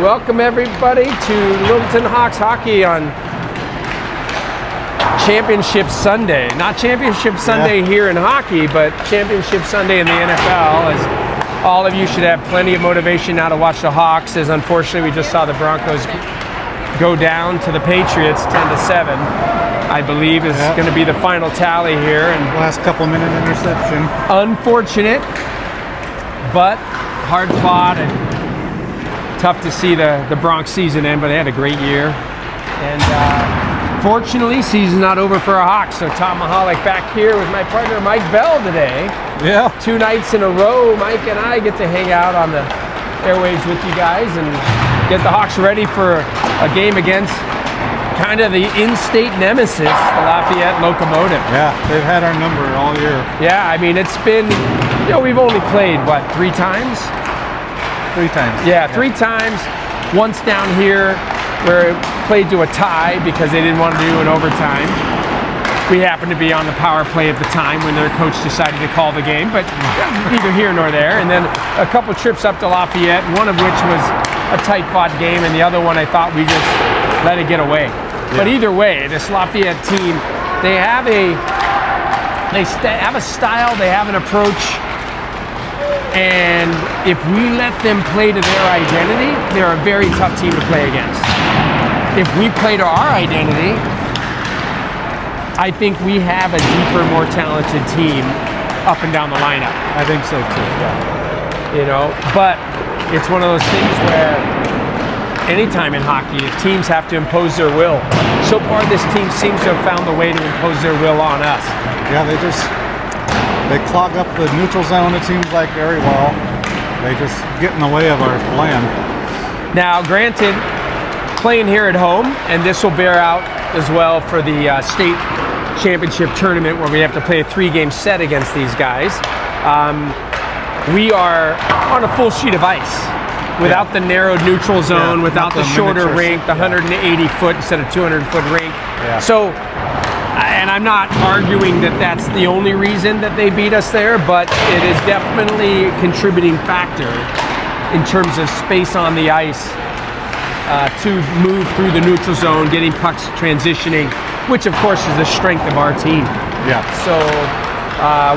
Welcome everybody to Littleton Hawks hockey on Championship Sunday. Not Championship Sunday here in hockey, but Championship Sunday in the NFL, as all of you should have plenty of motivation now to watch the Hawks, as unfortunately we just saw the Broncos go down to the Patriots 10-7. I believe is going to be the final tally here. And last couple-minute interception. Unfortunate, but hard fought and tough to see the Bronx season end, but they had a great year. And fortunately, season's not over for our Hawks. So Tom Mahalik back here with my partner Mike Bell today. Yeah. 2 nights in a row, Mike and I get to hang out on the airwaves with you guys and get the Hawks ready for a game against kind of the in-state nemesis, the Lafayette Locomotive. Yeah, they've had our number all year. Yeah, I mean, it's been, we've only played, what, 3 times? 3 times. Yeah, 3 times. Once down here where it played to a tie because they didn't want to do an overtime. We happened to be on the power play at the time when their coach decided to call the game, but neither here nor there. And then a couple trips up to Lafayette, one of which was a tight-fought game, and the other one I thought we just let it get away. Yeah. But either way, this Lafayette team, they have a style, they have an approach, and if we let them play to their identity, they're a very tough team to play against. If we play to our identity, I think we have a deeper, more talented team up and down the lineup. I think so too, yeah. But it's one of those things where anytime in hockey, teams have to impose their will. So far, this team seems to have found a way to impose their will on us. Yeah, they clog up the neutral zone, it seems like, very well. They just get in the way of our plan. Now, granted, playing here at home, and this will bear out as well for the state championship tournament where we have to play a 3-game set against these guys. We are on a full sheet of ice. Without the narrowed neutral zone, without the shorter rink, the 180-foot instead of 200-foot rink. Yeah. So, and I'm not arguing that that's the only reason that they beat us there, but it is definitely a contributing factor in terms of space on the ice to move through the neutral zone, getting pucks transitioning, which of course is the strength of our team. Yeah. So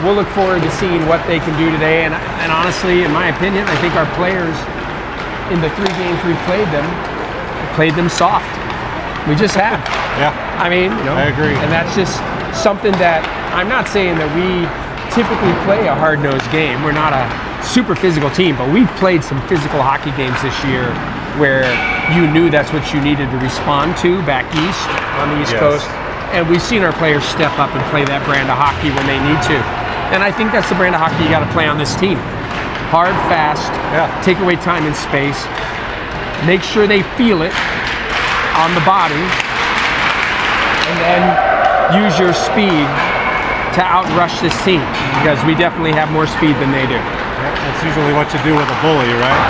we'll look forward to seeing what they can do today. And honestly, in my opinion, I think our players, in the 3 games we've played them soft. We just have. Yeah. I mean, I agree. And that's just something that I'm not saying that we typically play a hard-nosed game. We're not a super physical team, but we've played some physical hockey games this year where you knew that's what you needed to respond to back east on the East Coast. And we've seen our players step up and play that brand of hockey when they need to. And I think that's the brand of hockey you got to play on this team. Hard, fast, take away time and space, make sure they feel it on the body, and then use your speed to outrush this team, because we definitely have more speed than they do. That's usually what you do with a bully, right?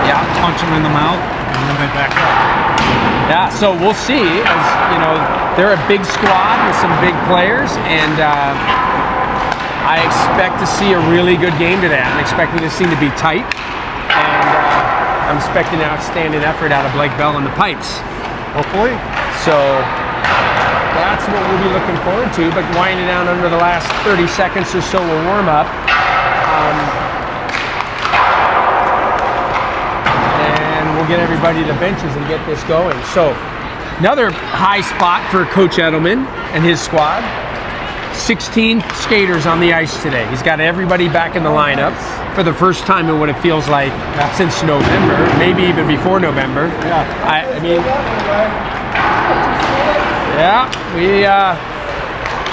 You punch them in the mouth, and then they back up. Yeah, so we'll see. As they're a big squad with some big players, and I expect to see a really good game today. I'm expecting this thing to be tight, and I'm expecting an outstanding effort out of Blake Bell and the Pipes. Hopefully. So that's what we'll be looking forward to, but winding down under the last 30 seconds or so will warm up. And we'll get everybody to the benches and get this going. So another high spot for Coach Edelman and his squad. 16 skaters on the ice today. He's got everybody back in the lineup for the first time in what it feels like since November, maybe even before November. I mean,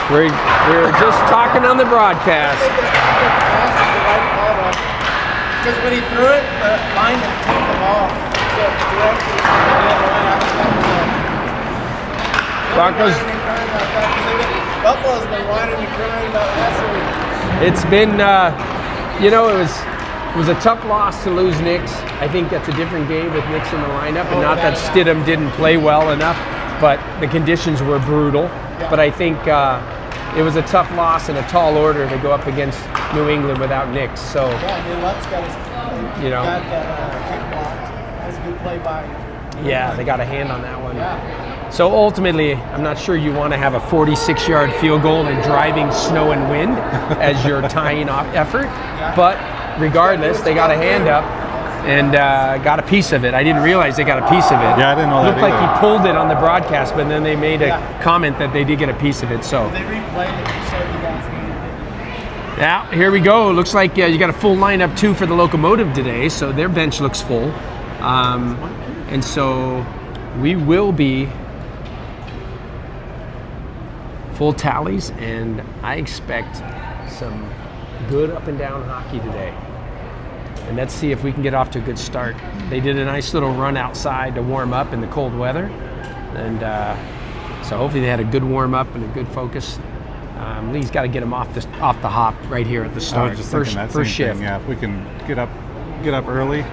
we're just talking on the broadcast. Because when he threw it, the line had took the ball. So directly Broncos. Buffalo's been whining and crying about last week. It's been, it was a tough loss to lose Nix. I think that's a different game with Nix in the lineup, and not that Stidham didn't play well enough, but the conditions were brutal. Yeah. But I think it was a tough loss and a tall order to go up against New England without Nix. So, Lutz got his, got that kick blocked. That's a good play by. Yeah, they got a hand on that one. Yeah. So ultimately, I'm not sure you want to have a 46-yard field goal in driving snow and wind as your tying off effort. But regardless, they got a hand up and got a piece of it. I didn't realize they got a piece of it. Yeah, I didn't know that Looked like either. he pulled it on the broadcast, but then they made a comment that they did get a piece of it. So They replayed it to show the guy's hand. yeah, here we go. Looks like you got a full lineup too for the Locomotive today, so their bench looks full. And so we will be full tallies, and I expect some good up and down hockey today. And let's see if we can get off to a good start. They did a nice little run outside to warm up in the cold weather, and so hopefully they had a good warm up and a good focus. Lee's got to get them off the hop right here at the I start. was just First thinking that same shift. thing. Yeah, if we can get up early,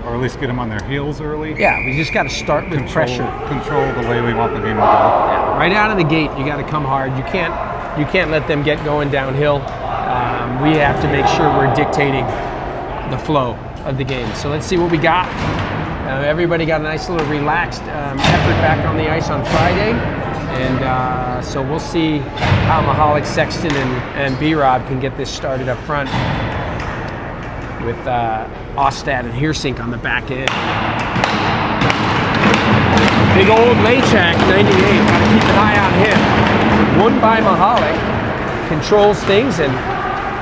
or at least get them on their heels early. Yeah, we just got to start with pressure. Control the way we want the game to go. Yeah, right out of the gate, you got to come hard. You can't let them get going downhill. We have to make sure we're dictating the flow of the game. So let's see what we got. Everybody got a nice little relaxed effort back on the ice on Friday, and so we'll see how Mahalik, Sexton, and B-Rob can get this started up front with Ostad and Heersink on the back end. Big old Lachak, 98, got to keep an eye on him. One by Mahalik, controls things, and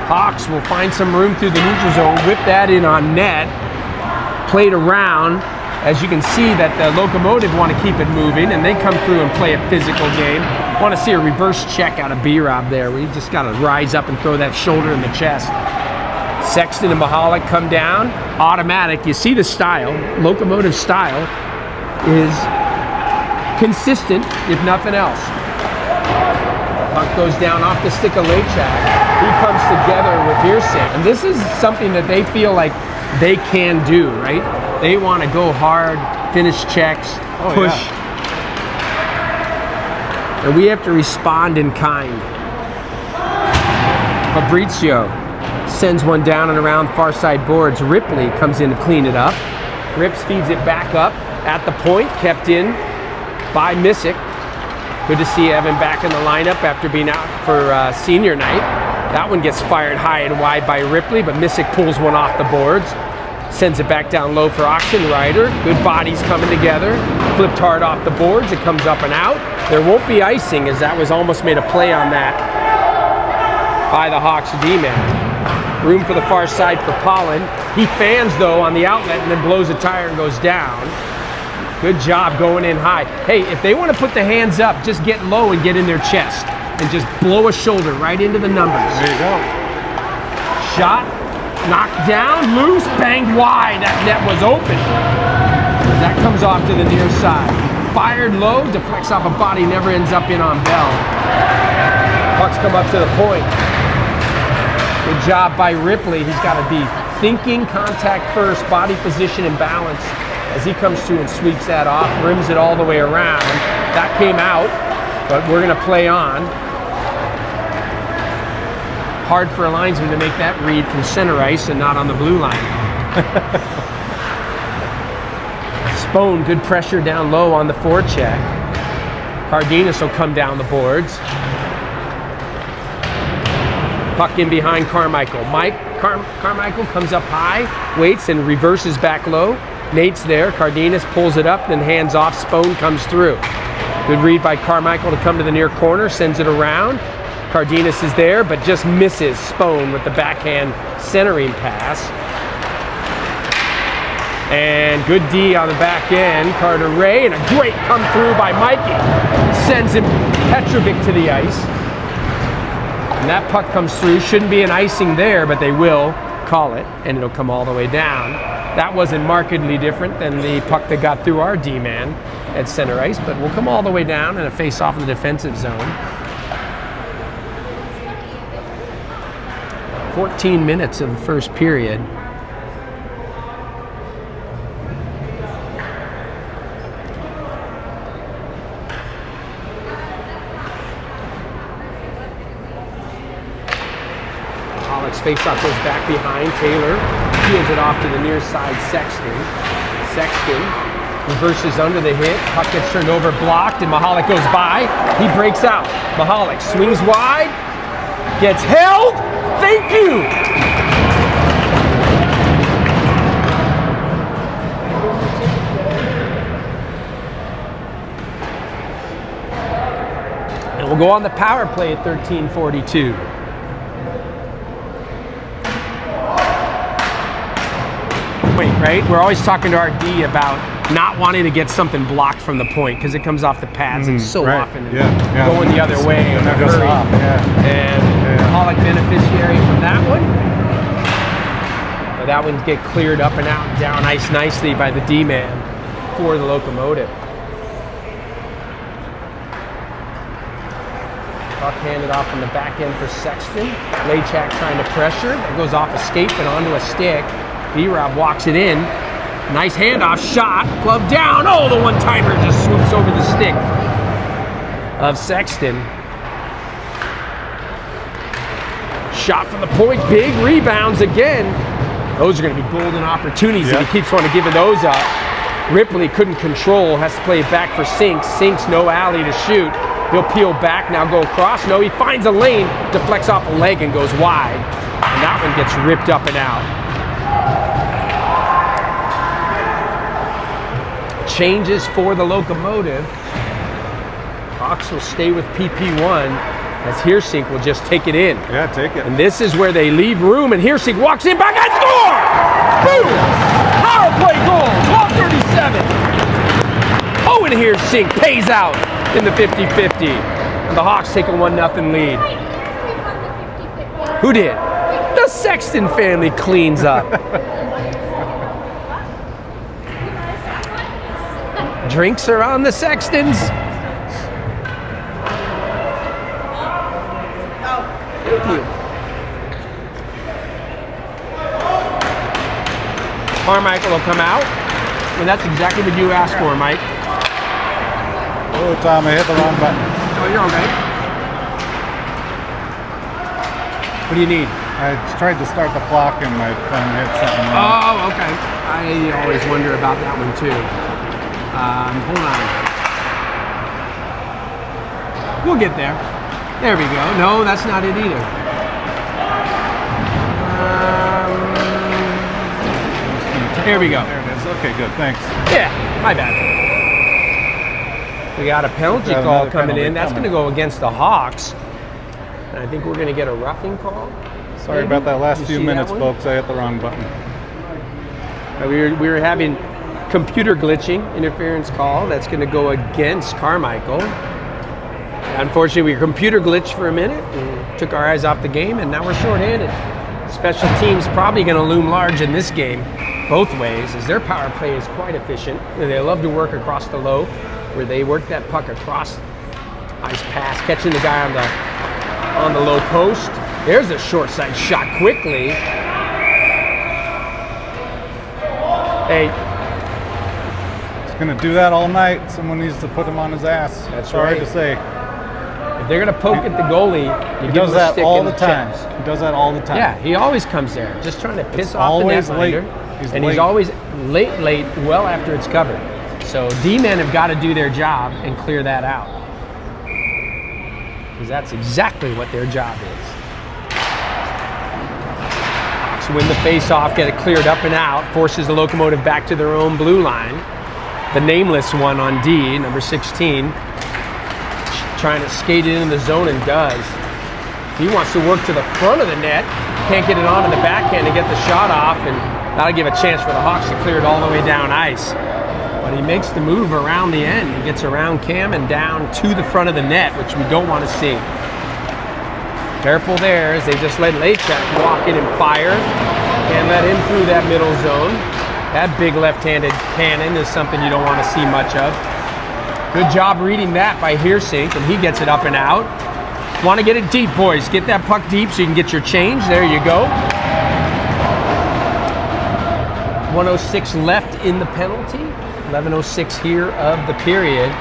Hawks will find some room through the neutral zone, whip that in on net, played around. As you can see that the Locomotive want to keep it moving, and they come through and play a physical game. Want to see a reverse check out of B-Rob there, where you just got to rise up and throw that shoulder in the chest. Sexton and Mahalik come down, automatic. You see the style, Locomotive style is consistent, if nothing else. Puck goes down off the stick of Lachak. He comes together with Heersink. And this is something that they feel like they can do, right? They want to go hard, finish checks, push. Yeah. And we have to respond in kind. Fabrizio sends one down and around far side boards. Ripley comes in to clean it up. Rips feeds it back up at the point, kept in by Missick. Good to see Evan back in the lineup after being out for senior night. That one gets fired high and wide by Ripley, but Missick pulls one off the boards. Sends it back down low for Oxenrider. Good bodies coming together. Flipped hard off the boards. It comes up and out. There won't be icing, as that was almost made a play on that by the Hawks D-man. Room for the far side for Pollen. He fans, though, on the outlet and then blows a tire and goes down. Good job going in high. Hey, if they want to put the hands up, just get low and get in their chest and just blow a shoulder right into the numbers. There you go. Shot, knocked down, loose, banged wide. That net was open. That comes off to the near side. Fired low, deflects off a body, never ends up in on Bell. Pucks come up to the point. Good job by Ripley. He's got to be thinking contact first, body position and balance. As he comes through and sweeps that off, rims it all the way around. That came out, but we're going to play on. Hard for a linesman to make that read from center ice and not on the blue line. Spone, good pressure down low on the forecheck. Cardenas will come down the boards. Puck in behind Carmichael. Carmichael comes up high, waits and reverses back low. Nate's there, Cardenas pulls it up, then hands off, Spone comes through. Good read by Carmichael to come to the near corner, sends it around. Cardenas is there, but just misses Spone with the backhand centering pass. And good D on the back end, Carter Ray, and a great come through by Mikey. Sends him Petrovic to the ice. And that puck comes through, shouldn't be an icing there, but they will call it, and it'll come all the way down. That wasn't markedly different than the puck that got through our D-man at center ice, but we'll come all the way down and a face-off in the defensive zone. 14 minutes of the first period. Alex face-off goes back behind. Taylor peels it off to the near side. Sexton. Sexton reverses under the hit. Puck gets turned over, blocked, and Mahalik goes by. He breaks out. Mahalik swings wide, gets held. Thank you. And we'll go on the power play at 13:42. Right? We're always talking to our D about not wanting to get something blocked from the point because it comes off the pads and so often going the other way in a hurry. And Mahalik beneficiary from that one. But that one get cleared up and out and down ice nicely by the D-man for the Locomotive. Puck handed off on the back end for Sexton. LHA trying to pressure. It goes off a skate but onto a stick. B-Rob walks it in. Nice handoff, shot, glove down. Oh, the one-timer just swoops over the stick of Sexton. Shot from the point, big rebounds again. Those are going to be golden opportunities if he keeps wanting to give those up. Ripley couldn't control, has to play it back for Sinks. Sinks, no alley to shoot. He'll peel back, now go across. No, he finds a lane, deflects off a leg and goes wide. And that one gets ripped up and out. Changes for the Locomotive. Hawks will stay with PP1 as Heersink will just take it in. Yeah, take it. And this is where they leave room and Heersink walks in, back and score! Boom! Power play goal, 12:37. Owen Heersink pays out in the 50-50. And the Hawks take a 1-0 lead. Who did? The Sexton family cleans up. Drinks are on the Sextons. Thank you. Carmichael will come out. And that's exactly what you asked for, Mike. Oh, Tom, I hit the wrong button. Oh, you're okay. What do you need? I tried to start the clock and my phone hit something wrong. Oh, okay. I always wonder about that one too. Hold on. We'll get there. There we go. No, that's not it either. Here we go. There it is. Okay, good. Thanks. Yeah, my bad. We got a penalty call coming in. That's going to go against the Hawks. And I think we're going to get a roughing call. Sorry about that last few minutes, folks. I hit the wrong button. We were having computer glitching, interference call. That's going to go against Carmichael. Unfortunately, we computer glitched for a minute and took our eyes off the game, and now we're shorthanded. Special teams probably going to loom large in this game, both ways, as their power play is quite efficient. They love to work across the low, where they work that puck across ice pass, catching the guy on the low post. There's a short side shot quickly. Hey. Going to do that all night. Someone needs to put him on his ass. That's Sorry right. to say. If they're going to poke at the goalie, you give does him a that stick all in the time. chest. He does that all the time. Yeah, he always comes there, just trying to piss off the always netminder. late. He's always late, well after it's covered. So D-men have got to do their job and clear that out, because that's exactly what their job is. So win the face-off, get it cleared up and out, forces the Locomotive back to their own blue line. The nameless one on D, number 16, trying to skate it in the zone and does. He wants to work to the front of the net, can't get it onto the backhand to get the shot off, and that'll give a chance for the Hawks to clear it all the way down ice. But he makes the move around the end. He gets around Cam and down to the front of the net, which we don't want to see. Careful there, as they just let LHA walk in and fire. Can't let him through that middle zone. That big left-handed cannon is something you don't want to see much of. Good job reading that by Heersink, and he gets it up and out. Want to get it deep, boys. Get that puck deep so you can get your change. There you go. 1:06 left in the penalty. 11:06 here of the period.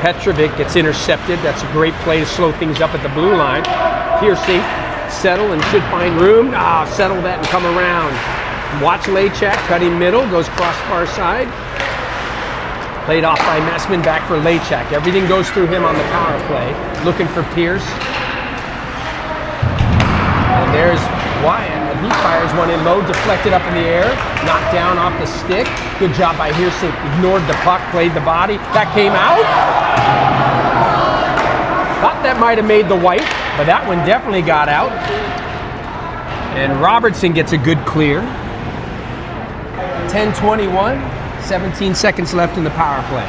Petrovic gets intercepted. That's a great play to slow things up at the blue line. Heersink settle and should find room. Settle that and come around. Watch LHA, cutting middle, goes crossbar side. Played off by Messman, back for LHA. Everything goes through him on the power play. Looking for Pierce. And there's Wyatt. He fires one in low, deflected up in the air, knocked down off the stick. Good job by Hearsink. Ignored the puck, played the body. That came out. Thought that might have made the white, but that one definitely got out. And Robertson gets a good clear. 10-21, 17 seconds left in the power play.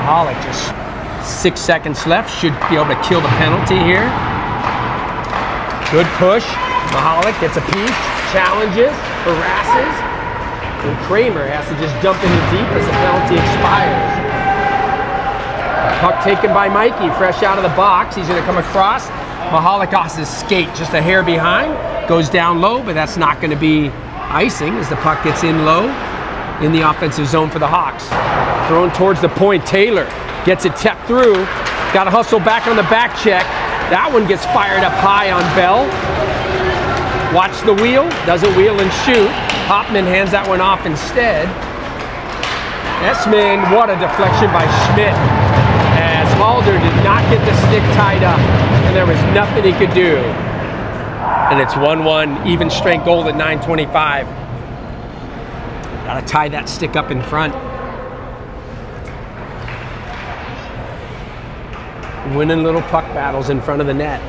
Mahalik just 6 seconds left, should be able to kill the penalty here. Good push. Mahalik gets a piece, challenges, harasses, and Kramer has to just dump in the deep as the penalty expires. Puck taken by Mikey, fresh out of the box. He's going to come across. Mahalik off his skate, just a hair behind. Goes down low, but that's not going to be icing as the puck gets in low in the offensive zone for the Hawks. Thrown towards the point. Taylor gets it tapped through. Got to hustle back on the back check. That one gets fired up high on Bell. Watch the wheel. Doesn't wheel and shoot. Hoppman hands that one off instead. Essman, what a deflection by Schmidt. As Halder did not get the stick tied up, and there was nothing he could do. And it's 1-1, even strength goal at 9:25. Gotta tie that stick up in front. Winning little puck battles in front of the net.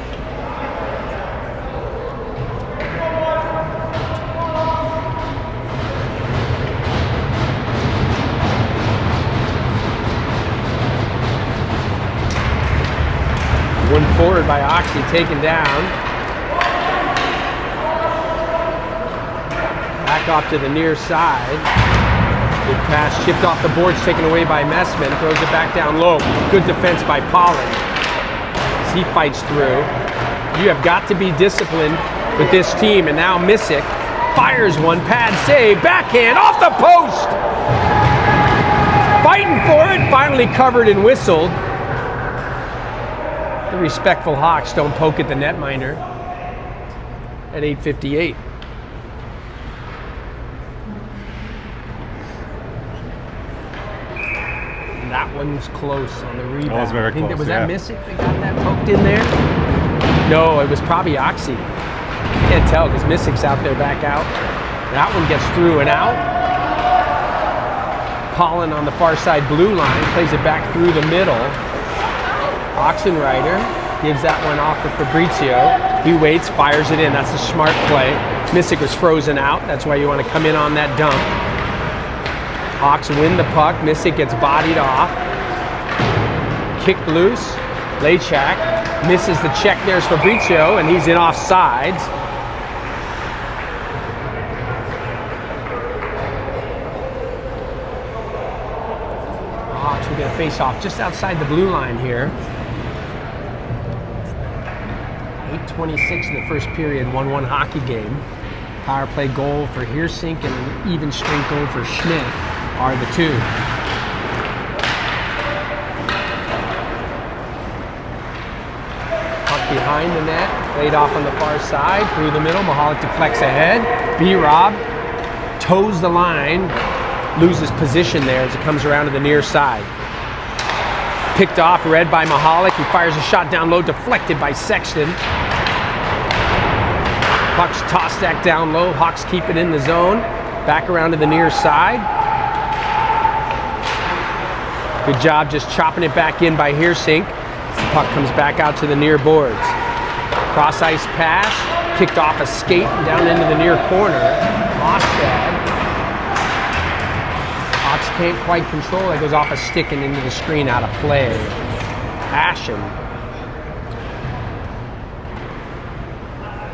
One forward by Oxy, taken down. Back off to the near side. Good pass, chipped off the boards, taken away by Messman. Throws it back down low. Good defense by Pollard. As he fights through. You have got to be disciplined with this team. And now Missick fires one, pad save, backhand off the post. Fighting for it, finally covered and whistled. The respectful Hawks don't poke at the netminder at 8:58. That one's close on the rebound. That was very close, Was that Missick that got that poked in there? No, it was probably Oxy. Can't tell because Missick's out there back out. That one gets through and out. Pollen on the far side blue line, plays it back through the middle. Oxenrider gives that one off to Fabrizio. He waits, fires it in. That's a smart play. Missick was frozen out. That's why you want to come in on that dump. Hawks win the puck. Missick gets bodied off. Kicked loose. Lachak misses the check. There's Fabrizio, and he's in offsides. Hawks will get a face-off just outside the blue line here. 8:26 in the first period, 1-1 hockey game. Power play goal for Hearsink and an even strength goal for Schmidt are the two. Puck behind the net, played off on the far side, through the middle, Mahalik deflects ahead. B-Rob toes the line, loses position there as it comes around to the near side. Picked off, read by Mahalik. He fires a shot down low, deflected by Sexton. Puck's tossed that down low. Hawks keep it in the zone. Back around to the near side. Good job just chopping it back in by Hearsink. The puck comes back out to the near boards. Cross ice pass, kicked off a skate and down into the near corner. Ostad. Hawks can't quite control it. Goes off a stick and into the screen, out of play. Ashen.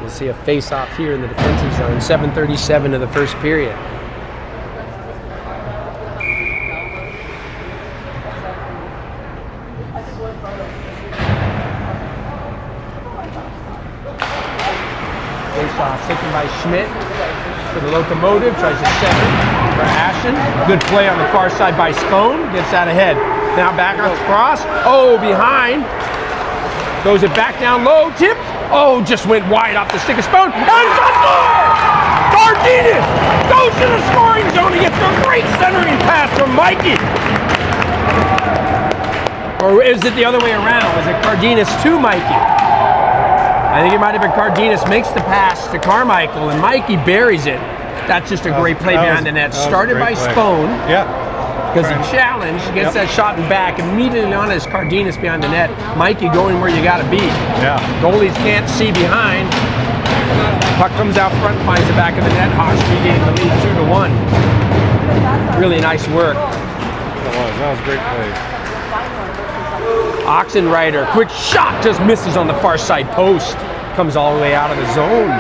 We'll see a face-off here in the defensive zone. 7:37 of the first period. Face-off taken by Schmidt for the Locomotive. Tries to center for Ashen. Good play on the far side by Spone. Gets that ahead. Now back across. Oh, behind. Throws it back down low. Tip. Oh, just went wide off the stick of Spone. And Cardenas goes to the scoring zone. He gets a great centering pass from Mikey. Or is it the other way around? Is it Cardenas to Mikey? I think it might have been Cardenas makes the pass to Carmichael, and Mikey buries it. That's just a great play behind the net. Started by Spone. Yeah. Because he challenged, gets that shot in back, immediately on his Cardenas behind the net. Mikey going where you got to be. Yeah. Goalies can't see behind. Puck comes out front, finds the back of the net. Hawks regain the lead 2-1. Really nice work. That was a great play. Oxenrider, quick shot, just misses on the far side post. Comes all the way out of the zone.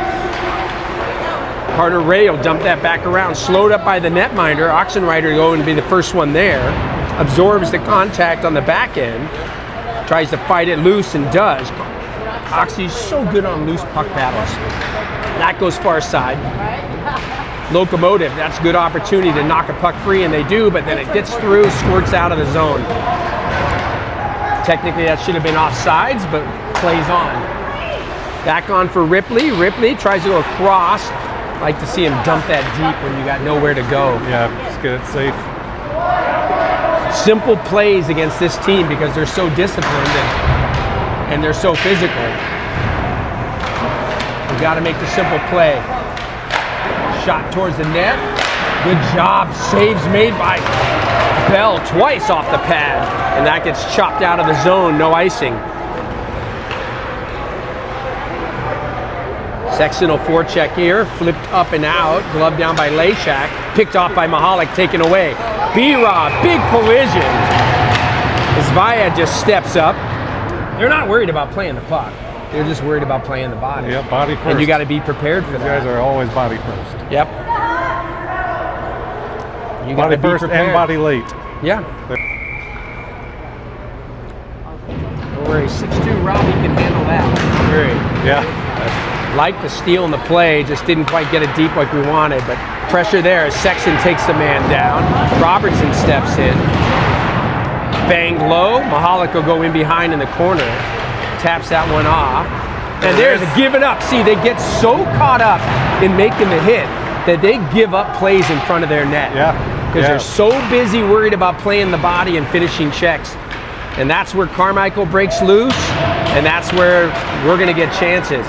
Carter Ray will dump that back around, slowed up by the netminder. Oxenrider going to be the first one there. Absorbs the contact on the back end. Tries to fight it loose and does. Oxy's so good on loose puck battles. That goes far side. Locomotive, that's a good opportunity to knock a puck free, and they do, but then it gets through, squirts out of the zone. Technically that should have been offsides, but plays on. Back on for Ripley. Ripley tries to go across. Like to see him dump that deep when you got nowhere to go. Yeah, just get it safe. Simple plays against this team because they're so disciplined and they're so physical. You got to make the simple play. Shot towards the net. Good job. Saves made by Bell twice off the pad, and that gets chopped out of the zone. No icing. Sexton will forecheck here, flipped up and out, glove down by LHA, picked off by Mahalik, taken away. B-Rob, big collision. Zvaya just steps up. They're not worried about playing the puck. They're just worried about playing the body. Yep, body first. And you got to be prepared for that. You guys are always body first. Yep. You got Body to be first prepared. and body late. Yeah. Don't worry, 6'2", Robbie can handle that. Great. Yeah. Like the steal in the play, just didn't quite get it deep like we wanted, but pressure there as Sexton takes the man down. Robertson steps in. Banged low. Mahalik will go in behind in the corner. Taps that one off. And there's a give it up. See, they get so caught up in making the hit that they give up plays in front of their net. Yeah. Because they're so busy worried about playing the body and finishing checks. And that's where Carmichael breaks loose, and that's where we're going to get chances.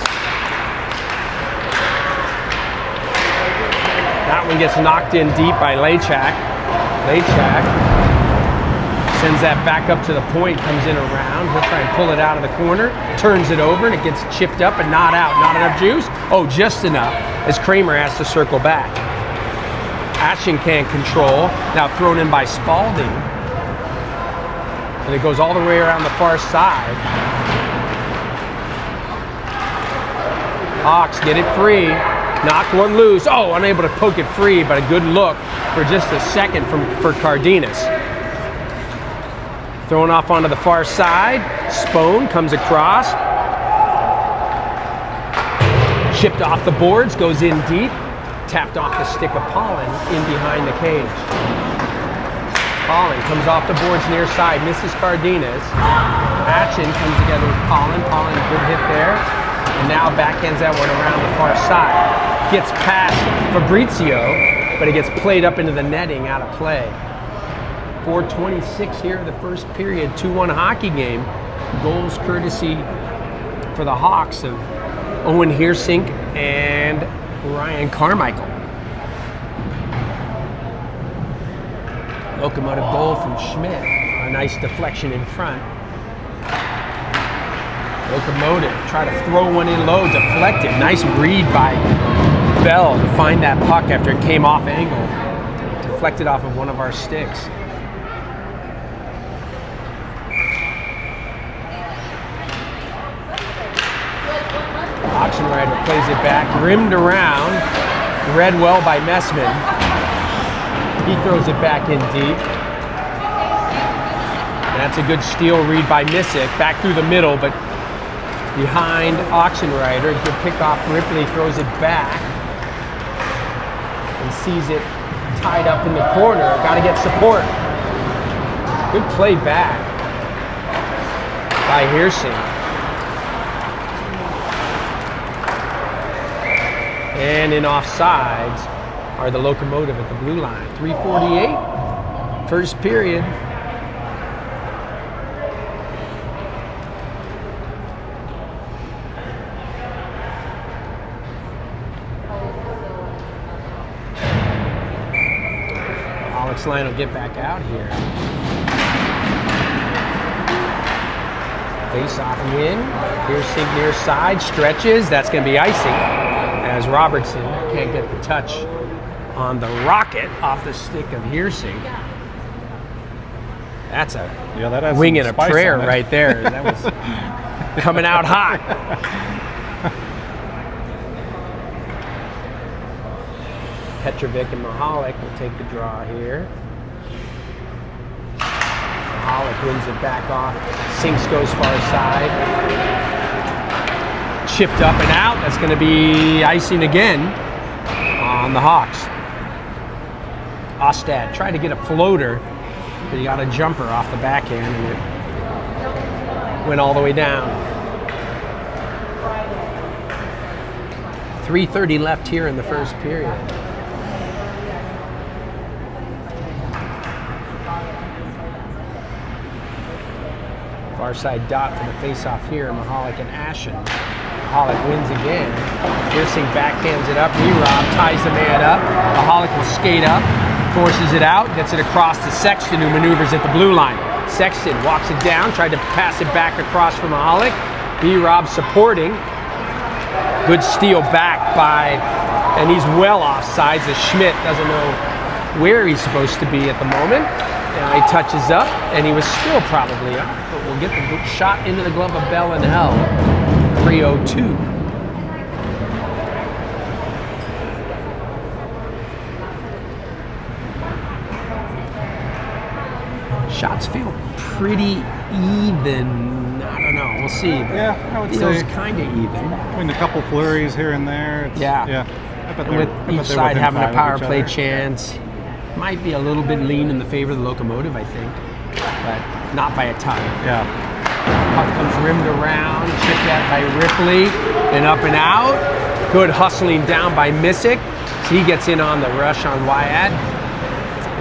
That one gets knocked in deep by Lachak. Lachak sends that back up to the point, comes in around. He'll try and pull it out of the corner, turns it over, and it gets chipped up and not out. Not enough juice? Oh, just enough, as Kramer has to circle back. Ashen can't control, now thrown in by Spalding. And it goes all the way around the far side. Hawks get it free. Knocked one loose. Oh, unable to poke it free, but a good look for just a second for Cardenas. Thrown off onto the far side. Spone comes across. Chipped off the boards, goes in deep. Tapped off the stick of Pollen in behind the cage. Pollen comes off the boards near side, misses Cardenas. Atchin comes together with Pollen. Pollen, good hit there. And now backhands that one around the far side. Gets past Fabrizio, but it gets played up into the netting, out of play. 4:26 here in the first period, 2-1 hockey game. Goals courtesy for the Hawks of Owen Heersink and Ryan Carmichael. Locomotive goal from Schmidt. A nice deflection in front. Locomotive try to throw one in low, deflected. Nice read by Bell to find that puck after it came off angle. Deflected off of one of our sticks. Oxenrider plays it back, rimmed around, read well by Messman. He throws it back in deep. And that's a good steal read by Missick, back through the middle, but behind Oxenrider. Good pick off Ripley, throws it back and sees it tied up in the corner. Got to get support. Good play back by Heersink. 1-0 And in offsides are the Locomotive at the blue line. 3:48, first period. Alex Line will get back out here. Face off win. Piercing near side, stretches. That's going to be icing as Robertson can't get the touch on the rocket off the stick of Heersing. That's a that wing and a prayer right there. That was coming out hot. Petrovic and Mahalik will take the draw here. Mahalik wins it back off. Sinks goes far side. Chipped up and out. That's going to be icing again on the Hawks. Ostad tried to get a floater, but he got a jumper off the backhand and it went all the way down. 3:30 left here in the first period. Far side dot for the face-off here, Mahalik and Ashen. Mahalik wins again. Heersing backhands it up. Rob ties the man up. Mahalik will skate up, forces it out, gets it across to Sexton, who maneuvers at the blue line. Sexton walks it down, tried to pass it back across from Mahalik. Rob supporting. Good steal back by, and he's well offsides as Schmidt doesn't know where he's supposed to be at the moment. Now he touches up, and he was still probably up, but we'll get the shot into the glove of Bell and Hell. 3:02. Shots feel pretty even. I don't know. We'll see. Yeah, I would feels say kind of even. Between a couple flurries here and there. Yeah. I bet And with each side having a power play chance. Might be a little bit lean in the favor of the Locomotive, I think, but not by a ton. Yeah. Puck comes rimmed around, chipped at by Ripley, and up and out. Good hustling down by Missick. So he gets in on the rush on Wyatt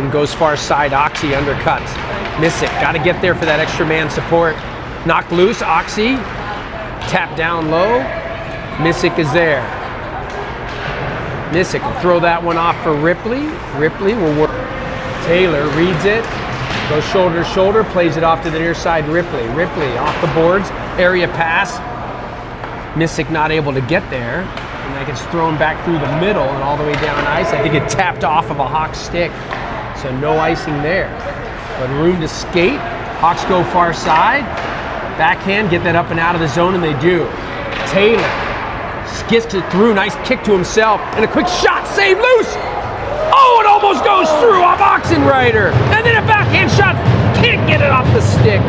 and goes far side. Oxy undercuts. Missick got to get there for that extra man support. Knocked loose. Oxy tap down low. Missick is there. Missick will throw that one off for Ripley. Ripley will work. Taylor reads it, goes shoulder to shoulder, plays it off to the near side. Ripley off the boards, area pass. Missick not able to get there, and that gets thrown back through the middle and all the way down ice. I think it tapped off of a Hawks stick, so no icing there. But room to skate. Hawks go far side. Backhand, get that up and out of the zone, and they do. Taylor gets it through, nice kick to himself, and a quick shot, save loose! Oh, it almost goes through off Oxenreiter, and then a backhand shot, can't get it off the stick.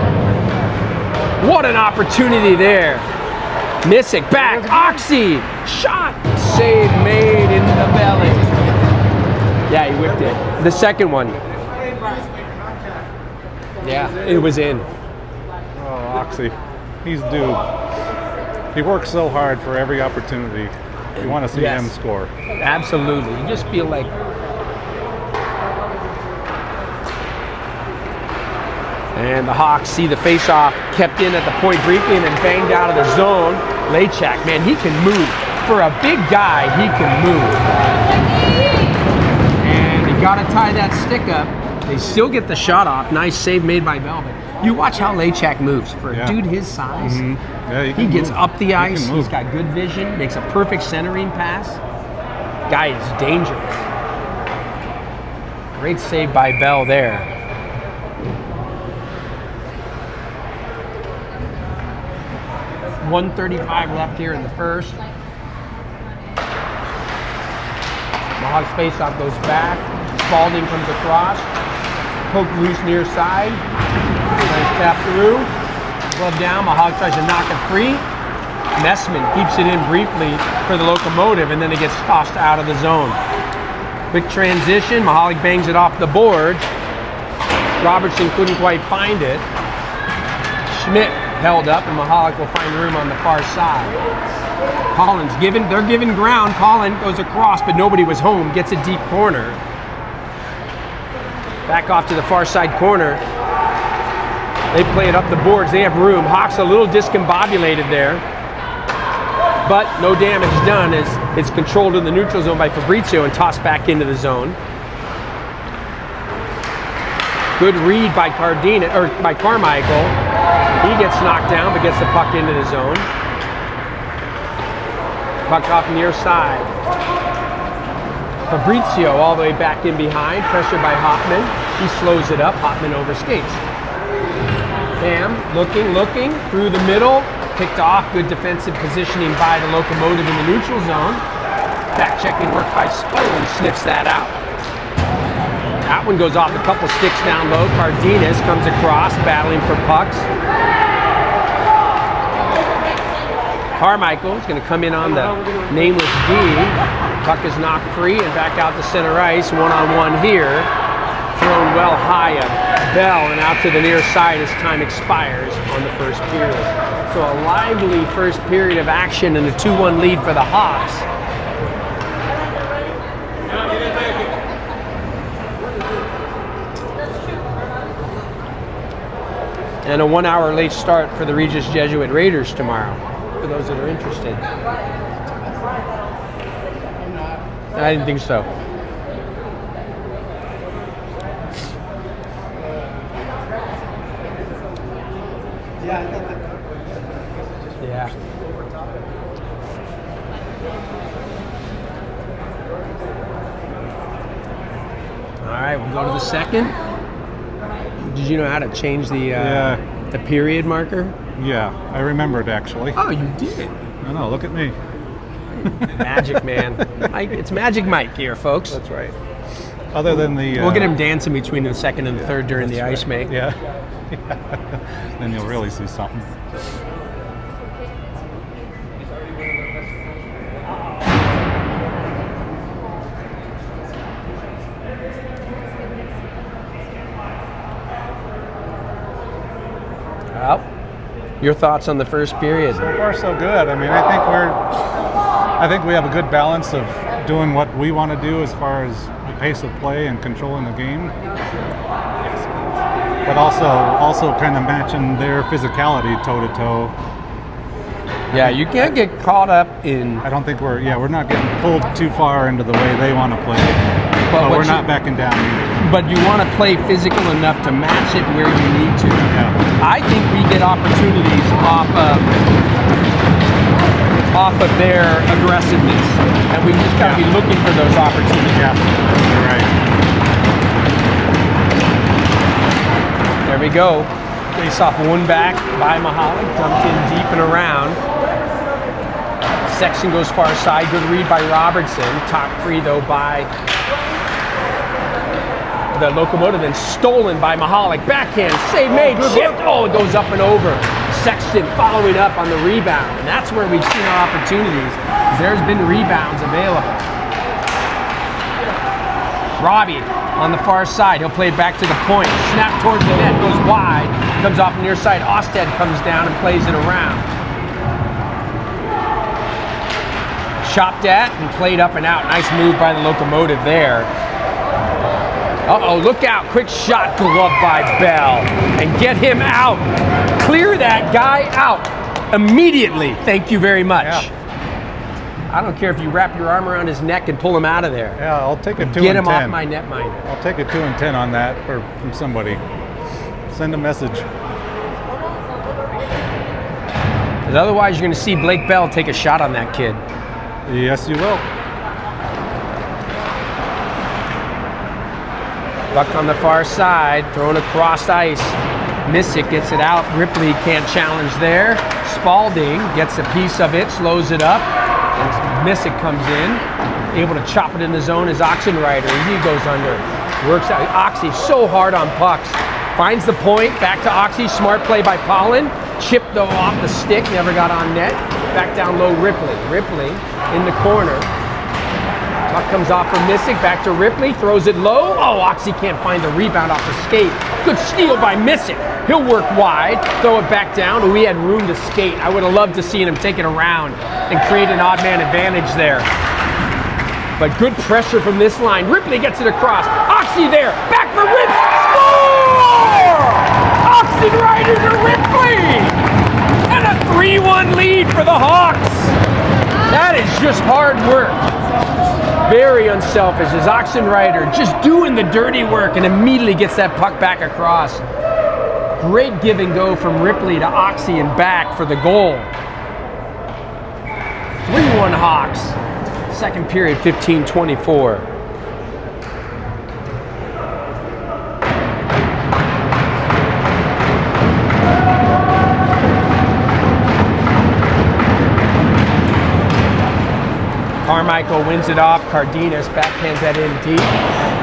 What an opportunity there. Missick back, Oxy, shot, save made in the belly. Yeah, he whipped it. The second one. Yeah, it was in. Oh, Oxy, he's due. He works so hard for every opportunity. You want to see him score. Absolutely. You just feel like and the Hawks see the face-off kept in at the point briefly and then banged out of the zone. LHA, man, he can move. For a big guy, he can move. And they got to tie that stick up. They still get the shot off. Nice save made by Velvet. You watch how LHA moves. For a dude his size, Yeah, he gets up the ice. He's got good vision, makes a perfect centering pass. Guy is dangerous. Great save by Bell there. .135 left here in the first. Mahawk's faceoff goes back. Spalding comes across. Poke loose near side. Nice tap through. Glove down. Mahawk tries to knock it free. Messman keeps it in briefly for the Locomotive, and then it gets tossed out of the zone. Quick transition. Mahalik bangs it off the board. Robertson couldn't quite find it. Schmidt held up, and Mahalik will find room on the far side. They're giving ground. Pollen goes across, but nobody was home. Gets a deep corner. Back off to the far side corner. They play it up the boards. They have room. Hawks a little discombobulated there, but no damage done as it's controlled in the neutral zone by Fabrizio and tossed back into the zone. Good read by Carmichael. He gets knocked down, but gets the puck into the zone. Puck off near side. Fabrizio all the way back in behind, pressured by Hoffman. He slows it up. Hoffman overskates. Bam, looking through the middle. Picked off. Good defensive positioning by the Locomotive in the neutral zone. Back checking work by Spone. Sniffs that out. That one goes off a couple sticks down low. Cardenas comes across, battling for pucks. Carmichael is going to come in on the nameless D. Puck is knocked free and back out to center ice. One-on-one here. Thrown well high of Bell and out to the near side as time expires on the first period. So a lively first period of action and a 2-1 lead for the Hawks. And a 1 hour late start for the Regis Jesuit Raiders tomorrow, for those that are interested. I didn't think so. Yeah. All right, we'll go to the second. Did you know how to change the period marker? Yeah, I remembered actually. Oh, you did. I know, look at me. Magic man. It's Magic Mike here, folks. That's right. Other than the... we'll get him dancing between the second and the third during the ice make. Yeah. Then you'll really see something. Well, your thoughts on the first period? So far, so good. I mean, I think we have a good balance of doing what we want to do as far as the pace of play and controlling the game, but also kind of matching their physicality toe to toe. Yeah, you can't get caught up in. I don't think we're not getting pulled too far into the way they want to play, but we're not backing down either. But you want to play physical enough to match it where you need to. Yeah. I think we get opportunities off of their aggressiveness, and we just got to be looking for those opportunities. Yeah, you're right. There we go. Face off one back by Mahalik, dumped in deep and around. Sexton goes far side. Good read by Robertson. Top free though by the Locomotive, and stolen by Mahalik. Backhand, save made, chipped. Oh, it goes up and over. Sexton following up on the rebound. And that's where we've seen our opportunities. There's been rebounds available. Robbie on the far side. He'll play it back to the point. Snap towards the net, goes wide. Comes off near side. Osted comes down and plays it around. Chopped at and played up and out. Nice move by the Locomotive there. Uh-oh, look out. Quick shot glove by Bell. And get him out. Clear that guy out immediately. Thank you very much. Yeah. I don't care if you wrap your arm around his neck and pull him out of there. Yeah, I'll take a 2 and 10. Get him off my netminder. I'll take a 2 and 10 on that from somebody. Send a message. Because otherwise you're going to see Blake Bell take a shot on that kid. Yes, you will. Buck on the far side, thrown across ice. Missick gets it out. Ripley can't challenge there. Spalding gets a piece of it, slows it up. And Missick comes in, able to chop it in the zone as Oxenrider. He goes under. Works out. Oxy so hard on pucks. Finds the point, back to Oxy. Smart play by Pollen. Chip though off the stick, never got on net. Back down low, Ripley. Ripley in the corner. Puck comes off from Missick, back to Ripley, throws it low. Oh, Oxy can't find the rebound off the skate. Good steal by Missick. He'll work wide, throw it back down. We had room to skate. I would have loved to see him take it around and create an odd man advantage there. But good pressure from this line. Ripley gets it across. Oxy there, back for Ripley. Score! Oxy Ryder to Ripley! And a 3-1 lead for the Hawks. That is just hard work. Very unselfish as Oxenreiter just doing the dirty work and immediately gets that puck back across. Great give and go from Ripley to Oxy and back for the goal. 3-1 Hawks. Second period, 15-24. Carmichael wins it off. Cardenas backhands that in deep.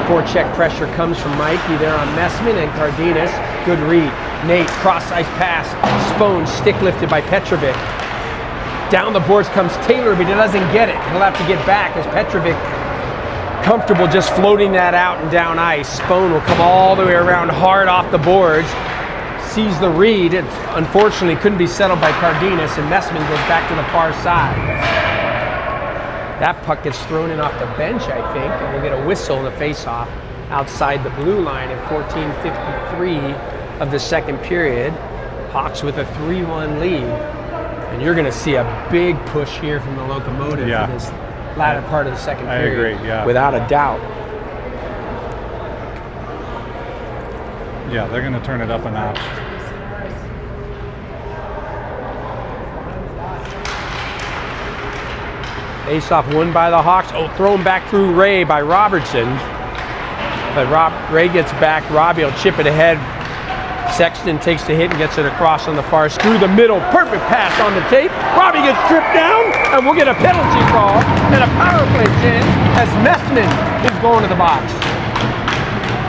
Forecheck pressure comes from Mikey there on Messman and Cardenas. Good read. Nate, cross-ice pass. Spone, stick lifted by Petrovic. Down the boards comes Taylor, but he doesn't get it. He'll have to get back as Petrovic comfortable just floating that out and down ice. Spone will come all the way around hard off the boards. Sees the read. It unfortunately couldn't be settled by Cardenas, and Messman goes back to the far side. That puck gets thrown in off the bench, I think, and we'll get a whistle and a face-off outside the blue line at 14:53 of the second period. Hawks with a 3-1 lead. And you're going to see a big push here from the Locomotive in this latter part of the second period. I agree, yeah. Without a doubt. Yeah, they're going to turn it up a notch. Face-off won by the Hawks. Oh, thrown back through Ray by Robertson. But Ray gets back. Robbie will chip it ahead. Sexton takes the hit and gets it across on the far through the middle. Perfect pass on the tape. Robbie gets tripped down, and we'll get a penalty call and a power play in as Messman is going to the box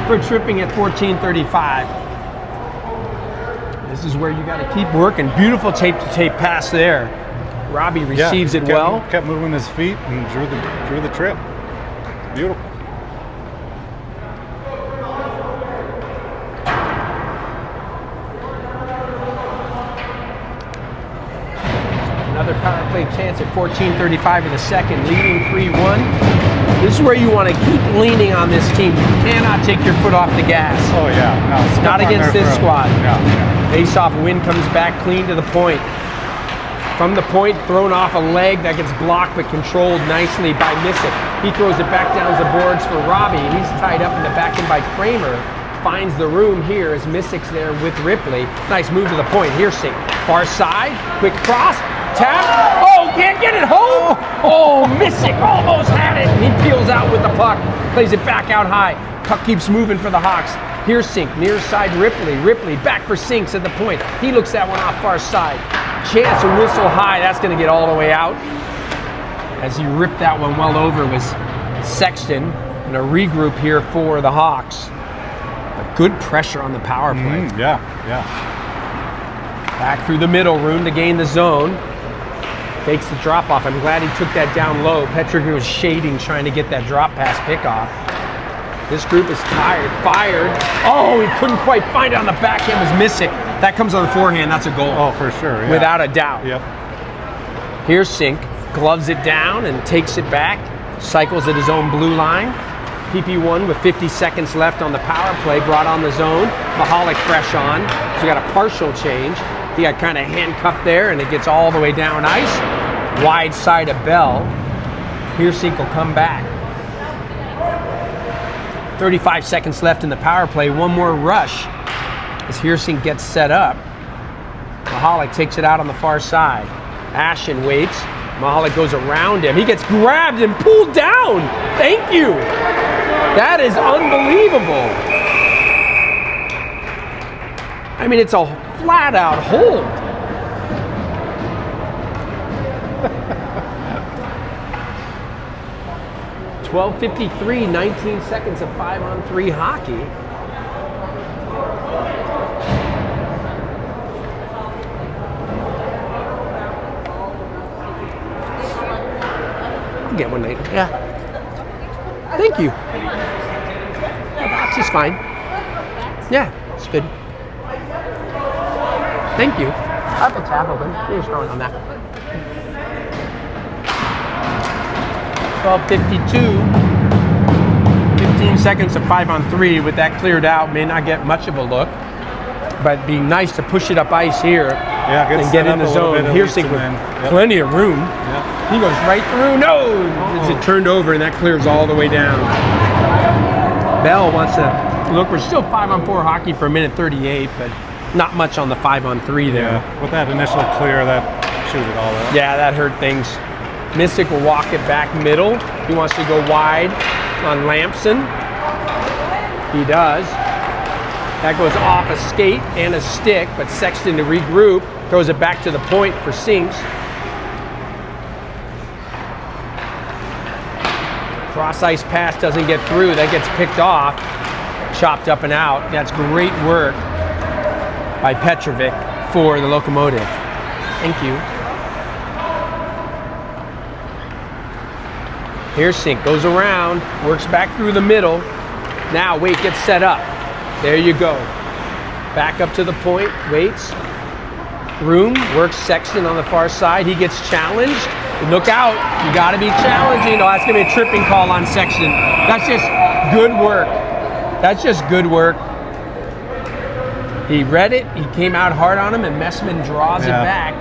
for tripping at 14:35. This is where you got to keep working. Beautiful tape-to-tape pass there. Robbie receives it well. Kept moving his feet and drew the trip. Beautiful. Another power play chance at 14:35 in the second, leading 3-1. This is where you want to keep leaning on this team. You cannot take your foot off the gas. Oh yeah, no, Not against this squad. Yeah. Face-off win comes back clean to the point. From the point, thrown off a leg that gets blocked but controlled nicely by Missick. He throws it back down the boards for Robbie. He's tied up in the back end by Kramer. Finds the room here as Missick's there with Ripley. Nice move to the point. Hersink, far side, quick cross, tap. Oh, can't get it home. Oh, Missick almost had it. And he peels out with the puck. Plays it back out high. Puck keeps moving for the Hawks. Hersink, near side Ripley. Ripley back for Sinks at the point. He looks that one off far side. Chance to whistle high. That's going to get all the way out. As he ripped that one well over was Sexton. And a regroup here for the Hawks. But good pressure on the power play. Yeah. Back through the middle, room to gain the zone. Fakes the drop off. I'm glad he took that down low. Petrovic was shading, trying to get that drop pass pickoff. This group is tired. Fired. Oh, he couldn't quite find it on the backhand. Was Missick. That comes on the forehand. That's a goal. Oh, for sure. Yeah. Without a doubt. Yep. Here's Sink. Gloves it down and takes it back. Cycles at his own blue line. PP1 with 50 seconds left on the power play. Brought on the zone. Mahalik fresh on. So we got a partial change. He got kind of handcuffed there, and it gets all the way down ice. Wide side of Bell. Hersink will come back. 35 seconds left in the power play. One more rush as Hersink gets set up. Mahalik takes it out on the far side. Ashen waits. Mahalik goes around him. He gets grabbed and pulled down. Thank you. That is unbelievable. I mean, it's a flat-out hold. .12:53, 19 seconds of 5-on-3 hockey. I'll get one later. Yeah. Thank you. The box is fine. Yeah, it's good. Thank you. I have a tab open. You're throwing on that. 12:52. 15 seconds of 5-on-3. With that cleared out, may not get much of a look, but it'd be nice to push it up ice here and get in the zone. Here's with plenty of room. Yep. He goes right through. No! It turned over, and that clears all the way down. Bell wants to look. We're still 5-on-4 hockey for a minute 38, but not much on the 5-on-3 there. Yeah. With that initial clear, that shoot it all up. Yeah, that hurt things. Mystic will walk it back middle. He wants to go wide on Lamson. He does. That goes off a skate and a stick, but Sexton to regroup, throws it back to the point for Sinks. Cross ice pass doesn't get through. That gets picked off, chopped up and out. That's great work by Petrovic for the Locomotive. Thank you. Here's Sink, goes around, works back through the middle. Now Wait gets set up. There you go. Back up to the point, waits. Room, works Sexton on the far side. He gets challenged. Look out, you gotta be challenging. Oh, that's gonna be a tripping call on Sexton. That's just good work. That's just good work. He read it, he came out hard on him, and Messman draws it back.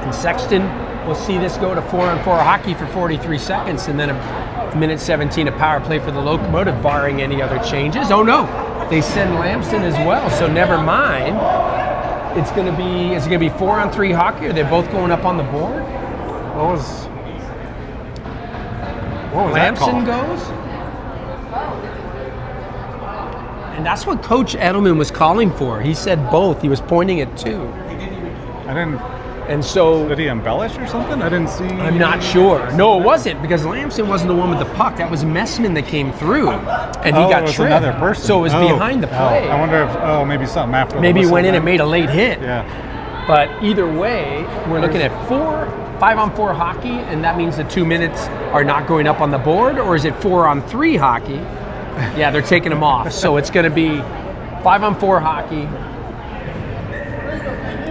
And Sexton will see this go to 4-on-4 hockey for 43 seconds, and then a minute 17 of power play for the Locomotive, barring any other changes. Oh no, they send Lamson as well, so never mind. It's gonna be, is it gonna be 4-on-3 hockey? Are they both going up on the board? What was Lamson goes? And that's what Coach Edelman was calling for. He said both. He was pointing at two. I didn't. And so, did he embellish or something? I didn't see. I'm not sure. No, it wasn't, because Lamson wasn't the one with the puck. That was Messman that came through, and he got it was tripped. another person. So it was behind the play. I wonder if maybe something after. Maybe he the went in then. and made a late hit. Yeah. But either way, we're looking at 5-on-4 hockey, and that means the 2 minutes are not going up on the board, or is it 4-on-3 hockey? Yeah, they're taking them off. So it's going to be 5-on-4 hockey,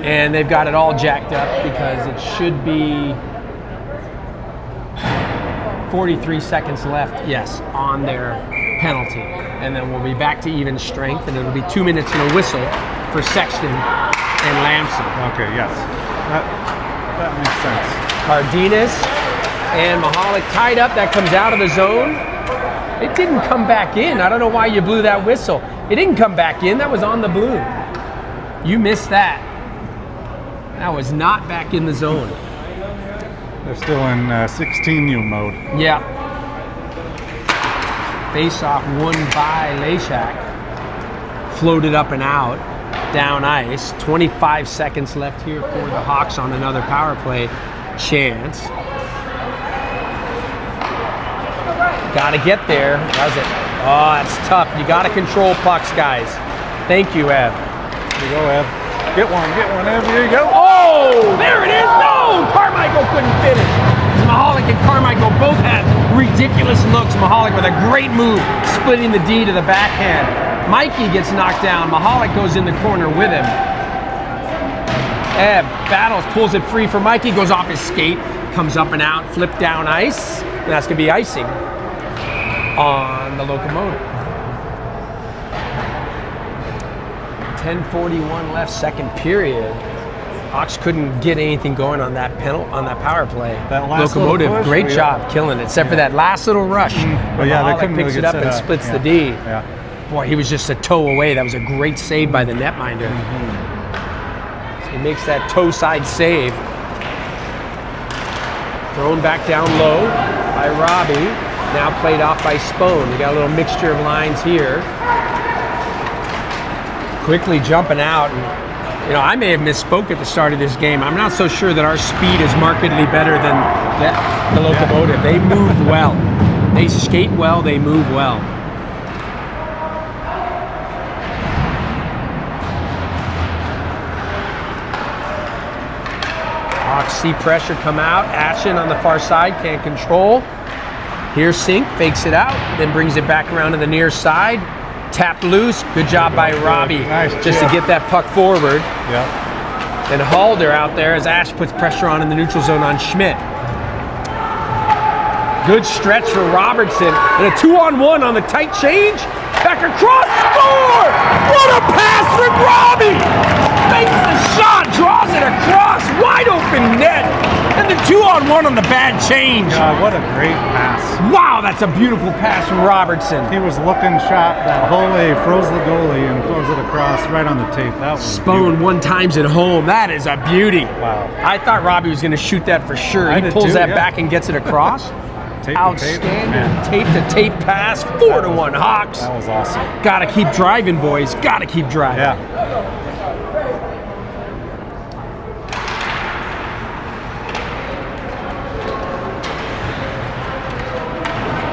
and they've got it all jacked up because it should be 43 seconds left, yes, on their penalty. And then we'll be back to even strength, and it'll be 2 minutes and a whistle for Sexton and Lamson. Okay, yes. That makes sense. Cardenas and Mahalik tied up. That comes out of the zone. It didn't come back in. I don't know why you blew that whistle. It didn't come back in. That was on the blue. You missed that. That was not back in the zone. They're still in 16U mode. Yeah. Face-off won by LHA. Floated up and out, down ice. 25 seconds left here for the Hawks on another power play chance. Got to get there. Does it? Oh, that's tough. You got to control pucks, guys. Thank you, Ev. Here you go, Ev. Get one, Ev. Here you go. Oh, there it is. No, Carmichael couldn't finish. Mahalik and Carmichael both had ridiculous looks. Mahalik with a great move, splitting the D to the backhand. Mikey gets knocked down. Mahalik goes in the corner with him. Ev battles, pulls it free for Mikey, goes off his skate, comes up and out, flip down ice. And that's going to be icing on the Locomotive. 10:41 left, second period. Hawks couldn't get anything going on that power play. That last Locomotive, push, great job killing it, except for that last little rush. But yeah, they Mahalik couldn't picks really it up get and set up. splits the D. Yeah. Boy, he was just a toe away. That was a great save by the netminder. So he makes that toe side save. Thrown back down low by Robbie. Now played off by Spone. You got a little mixture of lines here. Quickly jumping out. And, I may have misspoke at the start of this game. I'm not so sure that our speed is markedly better than the Locomotive. They move well. They skate well. They move well. Hawks see pressure come out. Ashen on the far side, can't control. Here's Sink, fakes it out, then brings it back around to the near side. Tapped loose. Good job by Robbie. Nice just chip. to get that puck forward. Yeah. And Halder out there as Ash puts pressure on in the neutral zone on Schmidt. Good stretch for Robertson. And a 2-on-1 on the tight change. Back across, score! What a pass from Robbie! Makes the shot, draws it across, wide open net. And the 2-on-1 on the bad change. God, what a great pass. Wow, that's a beautiful pass from Robertson. He was looking shot that whole way, froze the goalie, and throws it across right on the tape. That was Spone beautiful. 1 times at home. That is a beauty. Wow. I thought Robbie was going to shoot that for sure. I He did pulls too, that yeah. back and gets it across. Tape to Outstanding. tape, man. Tape-to-tape pass. 4-1 Hawks. That was awesome. Got to keep driving, boys. Got to keep driving. Yeah.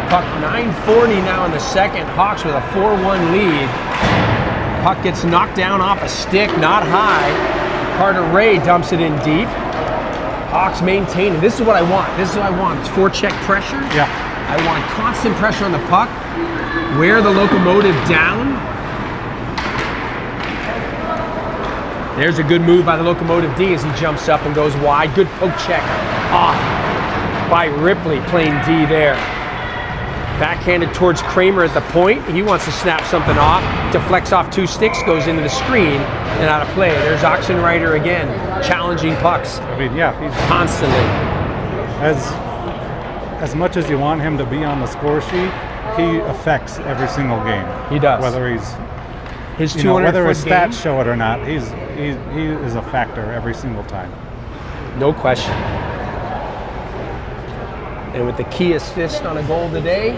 Puck 9:40 now in the second. Hawks with a 4-1 lead. Puck gets knocked down off a stick, not high. Carter Ray dumps it in deep. Hawks maintaining. This is what I want. This is what I want. It's forecheck pressure. Yeah. I want constant pressure on the puck. Wear the Locomotive down. There's a good move by the Locomotive D as he jumps up and goes wide. Good poke check off by Ripley playing D there. Backhanded towards Kramer at the point. He wants to snap something off. Deflects off 2 sticks, goes into the screen, and out of play. There's Oxenreiter again, challenging pucks I mean, yeah, he's constantly. as much as you want him to be on the score sheet, he affects every single game. He does. Whether he's His you know, 200 whether his foot stats game, show it or not, he is a factor every single time. no question. And with the key assist on a goal today,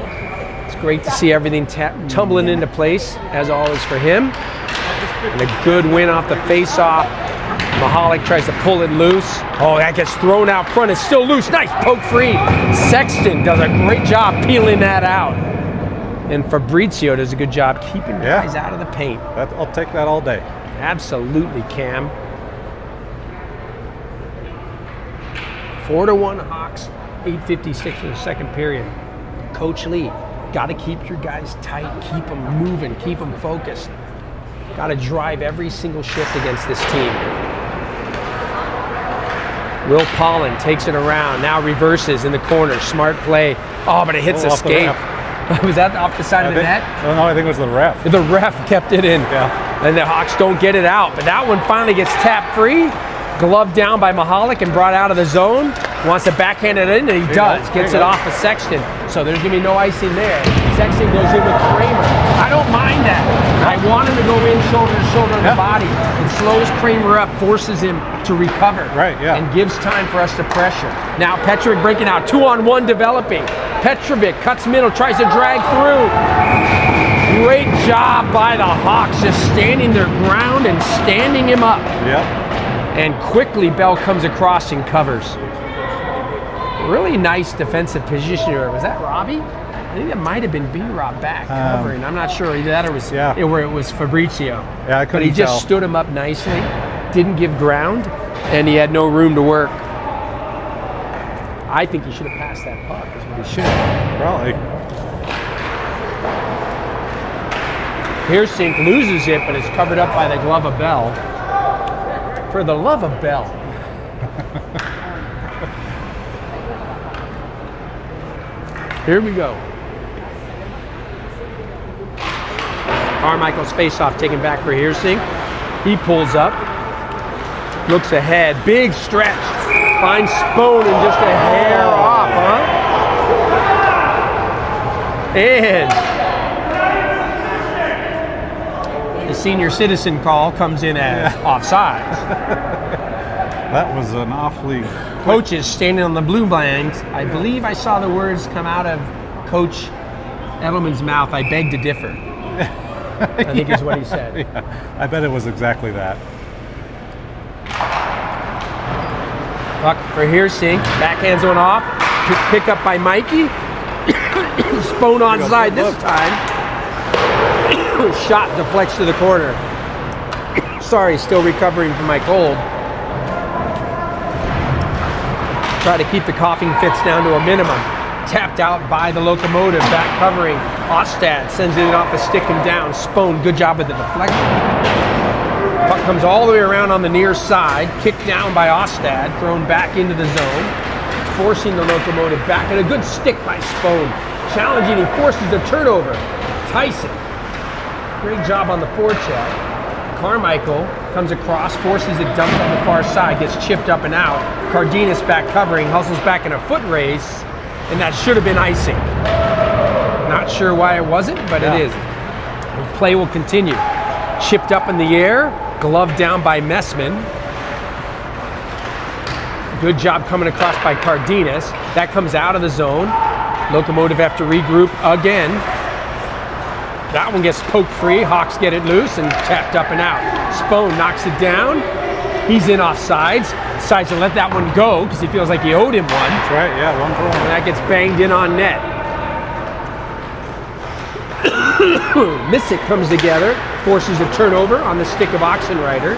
it's great to see everything tumbling into place, as always for him. And a good win off the face-off. Mahalik tries to pull it loose. Oh, that gets thrown out front. It's still loose. Nice poke free. Sexton does a great job peeling that out. And Fabrizio does a good job keeping guys out of the paint. I'll take that all day. Absolutely, Cam. 4-1 Hawks. 8:56 in the second period. Coach Lee, got to keep your guys tight, keep them moving, keep them focused. Got to drive every single shift against this team. Will Pollen takes it around, now reverses in the corner, smart play. Oh, but it hits a off the skate. Was that off the side of the net? Oh, no, I think it was the ref. The ref kept it in. Yeah. And the Hawks don't get it out. But that one finally gets tapped free. Gloved down by Mahalik and brought out of the zone. Wants to backhand it in, and he does. Gets it off of Sexton. So there's going to be no icing there. Sexton goes in with Kramer. I don't mind that. I want him to go in shoulder to shoulder on the body. It slows Kramer up, forces him to recover. Right, yeah. And gives time for us to pressure. Now Petrovic breaking out. 2-on-1 developing. Petrovic cuts middle, tries to drag through. Great job by the Hawks, just standing their ground and standing him up. Yep. And quickly Bell comes across and covers. Really nice defensive position. Was that Robbie? I think that might have been B-Rob back covering. I'm not sure either that or it was Fabrizio. Yeah, I But couldn't he just tell. stood him up nicely, didn't give ground, and he had no room to work. I think he should have passed that puck, is what he should have. Probably. Here's Sink, loses it, but it's covered up by the glove of Bell. For the love of Bell. Here we go. Carmichael's face-off taken back for Heersing. He pulls up, looks ahead, big stretch, finds Spone and just a hair off, huh? And the senior citizen call comes in as offside. That was an awfully Coach is standing on the blue blanks. I believe I saw the words come out of Coach Edelman's mouth. I beg to differ. I think is what he said. Yeah, I bet it was exactly that. Puck for Heersing. Backhands one off. Pick up by Mikey. Spone onside this time. Shot deflects to the corner. Sorry, still recovering from my cold. Try to keep the coughing fits down to a minimum. tapped out by the Locomotive, back covering. Ostad sends it off the stick and down. Spohn, good job with the deflection. Puck comes all the way around on the near side, kicked down by Ostad, thrown back into the zone, forcing the Locomotive back, and a good stick by Spohn. Challenging, he forces the turnover. Tyson, great job on the forecheck. Carmichael comes across, forces it dumped on the far side, gets chipped up and out. Cardenas back covering, hustles back in a foot race, and that should have been icing. Not sure why it wasn't, but it is. The play will continue. Chipped up in the air, glove down by Messman. Good job coming across by Cardenas. That comes out of the zone. Locomotive have to regroup again. That one gets poked free. Hawks get it loose and tapped up and out. Spohn knocks it down. He's in offsides. Decides to let that one go because he feels like he owed him one. That's right, yeah, 1 for 1. And that gets banged in on net. Missick comes together, forces a turnover on the stick of Oxenreiter.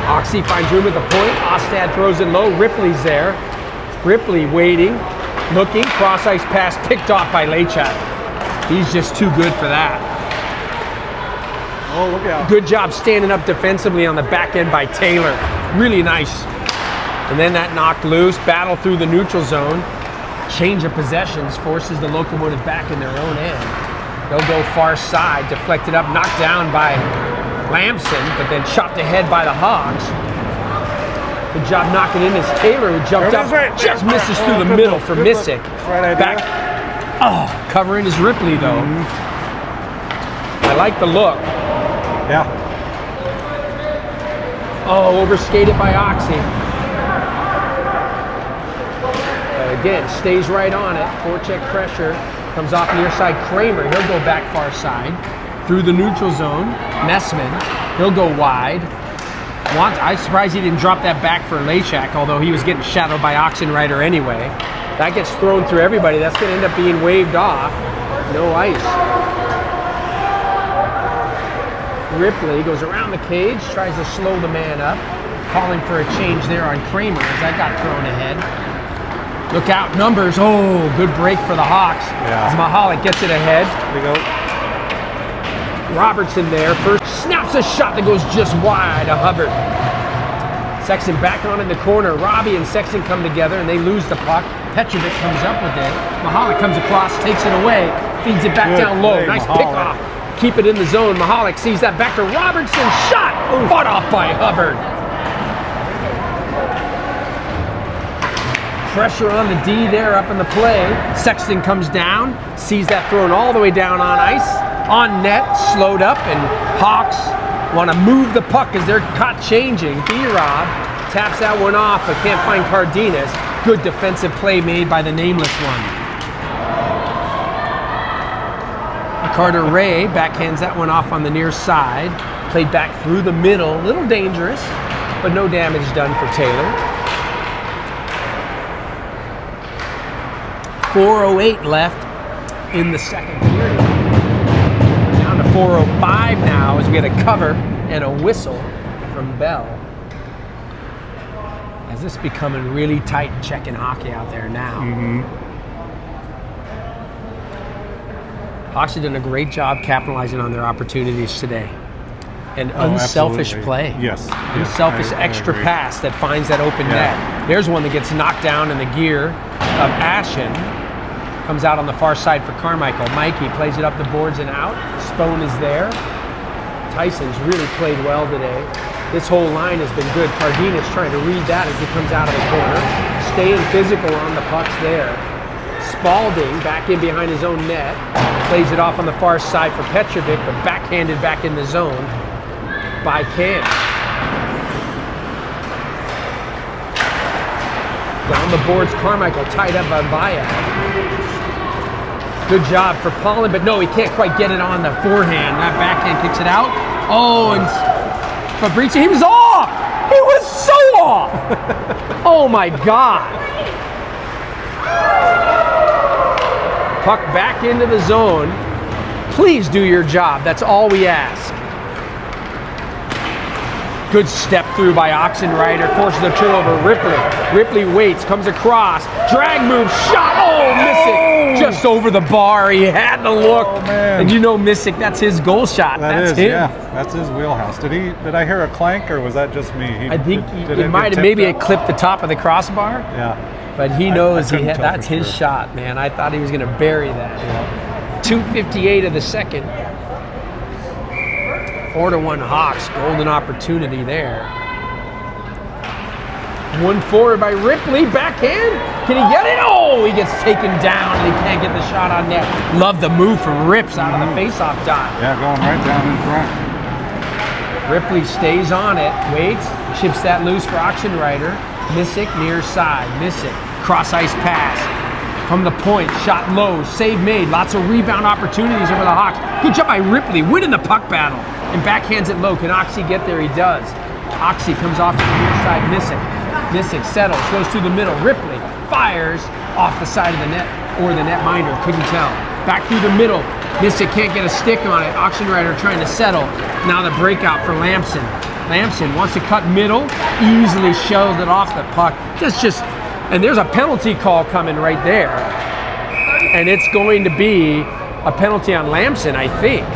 Oxy finds room at the point. Ostad throws it low. Ripley's there. Ripley waiting, looking. Cross ice pass picked off by LHA. He's just too good for that. Oh, look out. Good job standing up defensively on the back end by Taylor. Really nice. And then that knocked loose. Battle through the neutral zone. Change of possessions forces the Locomotive back in their own end. They'll go far side, deflected up, knocked down by Lamson, but then chopped ahead by the Hawks. Good job knocking in as Taylor, who jumped up, just misses through the middle for Missick. Back, covering is Ripley though. I like the look. Yeah. Oh, overskated by Oxy. Again, stays right on it. Forecheck pressure. Comes off near side Kramer. He'll go back far side. Through the neutral zone. Messman. He'll go wide. I'm surprised he didn't drop that back for Lachak, although he was getting shadowed by Oxenreiter anyway. That gets thrown through everybody. That's going to end up being waved off. No ice. Ripley goes around the cage, tries to slow the man up. Calling for a change there on Kramer as that got thrown ahead. Look out, numbers. Oh, good break for the Hawks. Yeah. As Mahalik gets it ahead. There you go. Robertson there. First snaps a shot that goes just wide of Hubbard. Sexton back on in the corner. Robbie and Sexton come together and they lose the puck. Petrovic comes up with it. Mahalik comes across, takes it away, feeds it back down low. Nice pickoff. Keep it in the zone. Mahalik sees that back to Robertson. Shot! Fought off by Hubbard. Pressure on the D there up in the play. Sexton comes down, sees that thrown all the way down on ice. On net, slowed up, and Hawks want to move the puck as they're caught changing. B-Rob taps that one off, but can't find Cardenas. Good defensive play made by the nameless one. Carter Ray backhands that one off on the near side. Played back through the middle, a little dangerous, but no damage done for Taylor. 4:08 left in the second period. Down to 4:05 now as we get a cover and a whistle from Bell. As this becoming really tight checking hockey out there now. Hawks have done a great job capitalizing on their opportunities today. An unselfish play. Yes. Unselfish extra pass that finds that open net. There's one that gets knocked down in the gear of Ashen. Comes out on the far side for Carmichael. Mikey plays it up the boards and out. Spohn is there. Tyson's really played well today. This whole line has been good. Cardenas trying to read that as he comes out of the corner. Staying physical on the pucks there. Spalding back in behind his own net. Plays it off on the far side for Petrovic, but backhanded back in the zone by Cam. Down the boards, Carmichael tied up by Bayad. Good job for Paulin, but no, he can't quite get it on the forehand. That backhand kicks it out. Oh, and Fabrici, he was off! He was so off! Oh my God. Puck back into the zone. Please do your job. That's all we ask. Good step through by Oxenrider, forces a turnover. Ripley waits, comes across, drag move, shot, Missick, just over the bar. He had the look. Oh, man. And you know Missick, that's his goal shot. That's him. Yeah, that's his wheelhouse. Did I hear a clank, or was that just me? I think it might have, maybe it clipped the top of the crossbar. Yeah. But he knows that's his sure. shot, man. I thought he was going to bury that. Yeah. 2:58 of the second. 4-1 Hawks, golden opportunity there. 1-4 by Ripley, backhand. Can he get it? Oh, he gets taken down and he can't get the shot on net. Love the move from Rips out of the face-off dot. Yeah, going right down in front. Ripley stays on it, waits, chips that loose for Oxenrider. Missick near side. Missick, cross ice pass. From the point, shot low, save made. Lots of rebound opportunities over the Hawks. Good job by Ripley, winning the puck battle. And backhands it low. Can Oxy get there? He does. Oxy comes off to the near side. Missick settles, goes through the middle. Ripley fires off the side of the net, or the net minder, couldn't tell. Back through the middle. Missick can't get a stick on it. Oxenrider trying to settle. Now the breakout for Lamson. Lamson wants to cut middle, easily shoves it off the puck. And there's a penalty call coming right there. And it's going to be a penalty on Lamson, I think.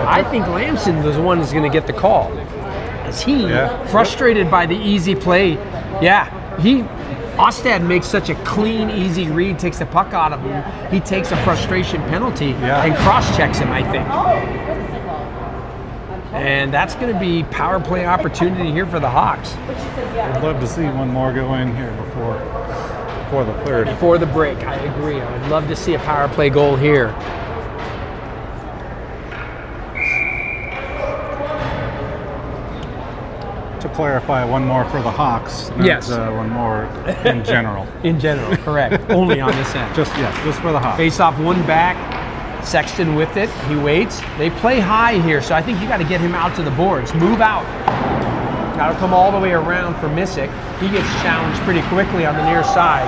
I think Lamson was the one who's going to get the call. Is he frustrated by the easy play? Yeah, Ostad makes such a clean, easy read, takes the puck out of him. He takes a frustration penalty and cross-checks him, I think. And that's going to be power play opportunity here for the Hawks. I'd love to see one more go in here before the third. Before the break, I agree. I would love to see a power play goal here. To clarify, one more for the Hawks. Not, one more in general. In general, correct. Only on this end. Just for the Hawks. Face off one back. Sexton with it. He waits. They play high here, so I think you got to get him out to the boards. Move out. Got to come all the way around for Missick. He gets challenged pretty quickly on the near side.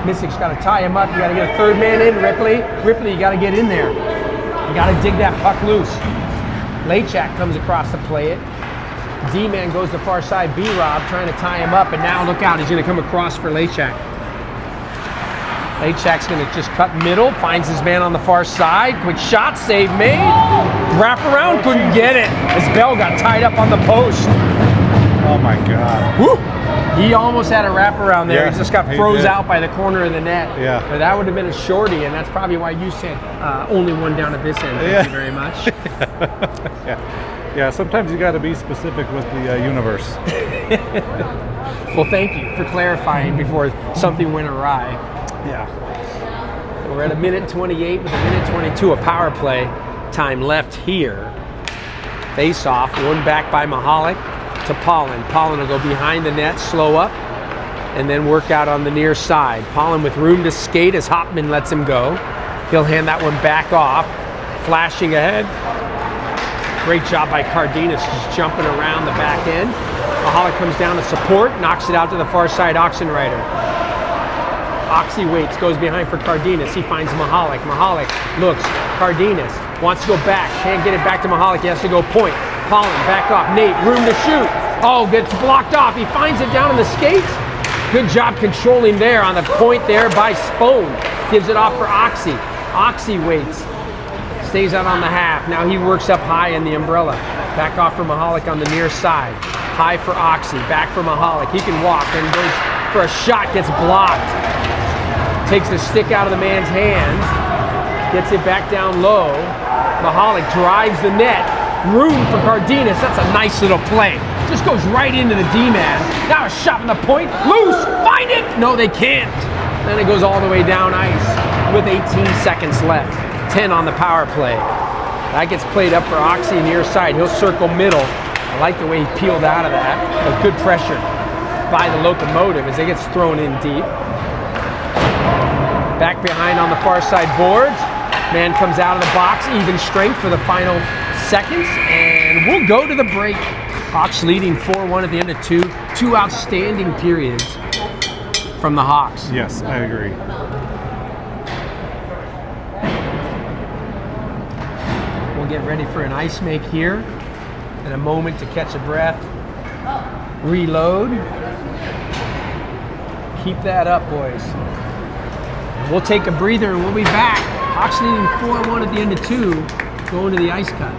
Missick's got to tie him up. You got to get a third man in, Ripley. Ripley, you got to get in there. You got to dig that puck loose. LHA comes across to play it. D-man goes to far side. B-Rob trying to tie him up, and now look out. He's going to come across for LHA. LHA's going to just cut middle, finds his man on the far side. Quick shot, save made. Wrap around, couldn't get it as Bell got tied up on the post. Oh my God. Woo! He almost had a wraparound there. Yeah, he just got froze out by the corner of the net. Yeah. But that would have been a shorty, and that's probably why you said only one down at this end. Thank you very much. Yeah, sometimes you got to be specific with the universe. Well, thank you for clarifying before something went awry. Yeah. We're at 1:28 with 1:22 of power play time left here. Face off, one back by Mahalik to Pollen. Pollen will go behind the net, slow up, and then work out on the near side. Pollen with room to skate as Hopman lets him go. He'll hand that one back off, flashing ahead. Great job by Cardenas, just jumping around the back end. Mahalik comes down to support, knocks it out to the far side, Oxenrider. Oxy waits, goes behind for Cardenas. He finds Mahalik. Mahalik looks. Cardenas wants to go back. Can't get it back to Mahalik. He has to go point. Pollen, back off. Nate, room to shoot. Oh, gets blocked off. He finds it down on the skates. Good job controlling there on the point there by Spone. Gives it off for Oxy. Oxy waits. Stays out on the half. Now he works up high in the umbrella. Back off for Mahalik on the near side. High for Oxy. Back for Mahalik. He can walk and goes for a shot. Gets blocked. Takes the stick out of the man's hands, gets it back down low. Mahalik drives the net. Room for Cardenas. That's a nice little play. Just goes right into the D-man. Now a shot from the point. Loose. Find it. No, they can't. Then it goes all the way down ice with 18 seconds left. 10 on the power play. That gets played up for Oxy near side. He'll circle middle. I like the way he peeled out of that. But good pressure by the Locomotive as it gets thrown in deep. Back behind on the far side boards. Man comes out of the box, even strength for the final seconds, and we'll go to the break. Hawks leading 4-1 at the end of two outstanding periods from the Hawks. Yes, I agree. We'll get ready for an ice make here. and a moment to catch a breath, reload. Keep that up, boys. And we'll take a breather and we'll be back. Hawks leading 4-1 at the end of 2, going to the ice cut.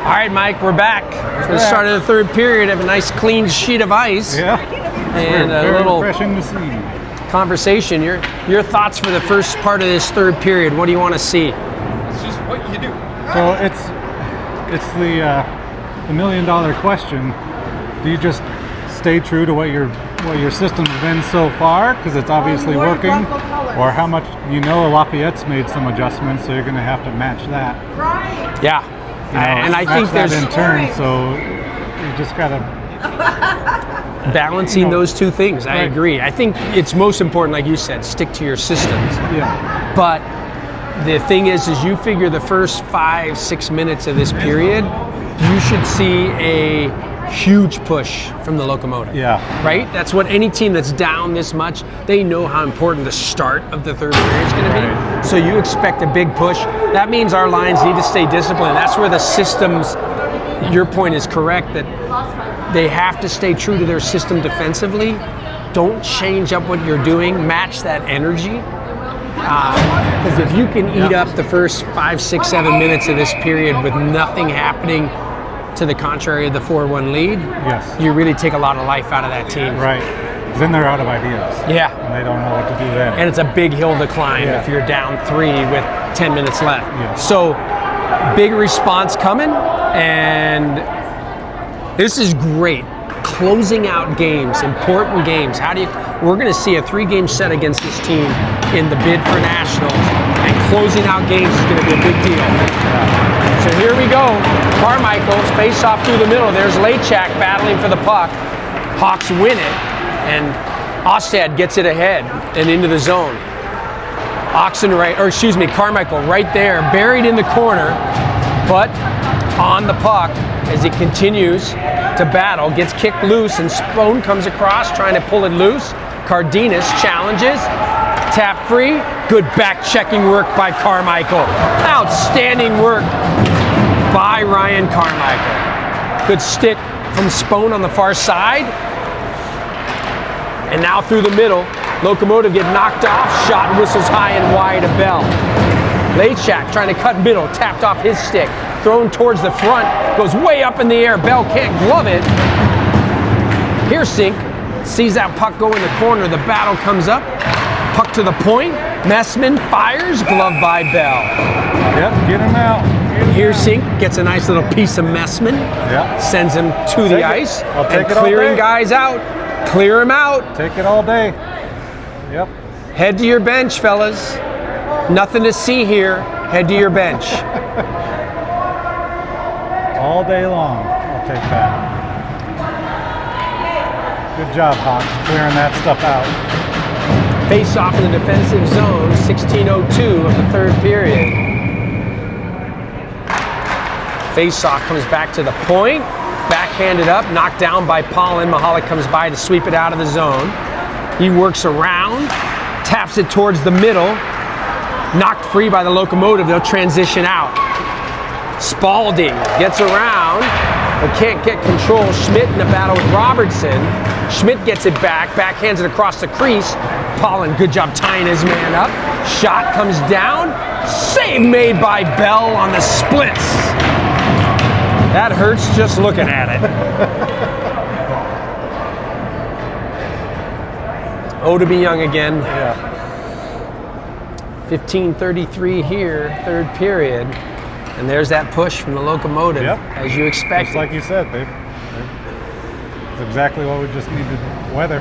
All right, Mike, we're back. For the start of the third period, have a nice clean sheet of ice. Yeah. And a very little refreshing to see. Conversation. Your thoughts for the first part of this third period. What do you want to see? It's just what you do. So it's the $1,000,000 question. Do you just stay true to what your system's been so far, because it's obviously working, or how much Lafayette's made some adjustments, so you're going to have to match that. Right. Yeah. And I think that there's in turn, so you just got to balancing those two things. I agree. I think it's most important, like you said, stick to your systems. Yeah. But the thing is you figure the first 5-6 minutes of this period, you should see a huge push from the Locomotive. Yeah. Right? That's what any team that's down this much, they know how important the start of the third period is going to be. Right. So you expect a big push. That means our lines need to stay disciplined. That's where the systems, your point is correct, that they have to stay true to their system defensively. Don't change up what you're doing. Match that energy. Because if you can eat up the first 5, 6, 7 minutes of this period with nothing happening to the contrary of the 4-1 lead, Yes. you really take a lot of life out of that team. Right. Then they're out of ideas. Yeah. And they don't know what to do then. And it's a big hill to climb Yeah. if you're down 3 with 10 minutes left. Yeah. So, big response coming, and this is great. Closing out games, important games. We're going to see a 3-game set against this team in the bid for nationals, and closing out games is going to be a big deal. So here we go. Carmichael's face off through the middle. There's LHA battling for the puck. Hawks win it, and Ostad gets it ahead and into the zone. Carmichael right there, buried in the corner, but on the puck as he continues to battle, gets kicked loose, and Spohn comes across trying to pull it loose. Cardenas challenges, tap free, good back checking work by Carmichael. Outstanding work by Ryan Carmichael. Good stick from Spohn on the far side. And now through the middle, Locomotive get knocked off, shot whistles high and wide of Bell. Lachak trying to cut middle, tapped off his stick, thrown towards the front, goes way up in the air, Bell can't glove it. Piersink sees that puck go in the corner, the battle comes up, puck to the point, Messman fires, glove by Bell. Yep, get him out. Piersink gets a nice little piece of Messman, Yep. sends him to the ice, I'll take and it all clearing day. guys out. Clear him out. Take it all day. Yep. Head to your bench, fellas. Nothing to see here. Head to your bench. All day long. I'll take that. Good job, Hawks, clearing that stuff out. Face off in the defensive zone, 16:02 of the third period. Face off comes back to the point. Backhanded up, knocked down by Pollen. Mahalik comes by to sweep it out of the zone. He works around, taps it towards the middle. Knocked free by the Locomotive. They'll transition out. Spalding gets around, but can't get control. Schmidt in a battle with Robertson. Schmidt gets it back, backhands it across the crease. Pollen, good job tying his man up. Shot comes down. Save made by Bell on the splits. That hurts just looking at it. Oh, to be young again. Yeah. 15:33 here, third period. And there's that push from the Locomotive, Yep. as you expected. Just like you said, it's exactly what we just needed. Weather.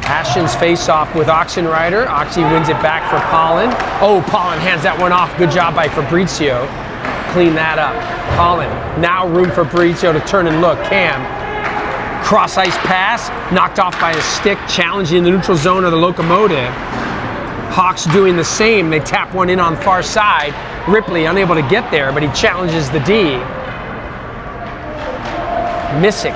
Ashton's face off with Oxenrider. Oxy wins it back for Pollen. Oh, Pollen hands that one off. Good job by Fabrizio. Clean that up. Pollen, now room for Fabrizio to turn and look. Cam, cross ice pass, knocked off by a stick, challenging the neutral zone of the Locomotive. Hawks doing the same. They tap one in on the far side. Ripley unable to get there, but he challenges the D. Missick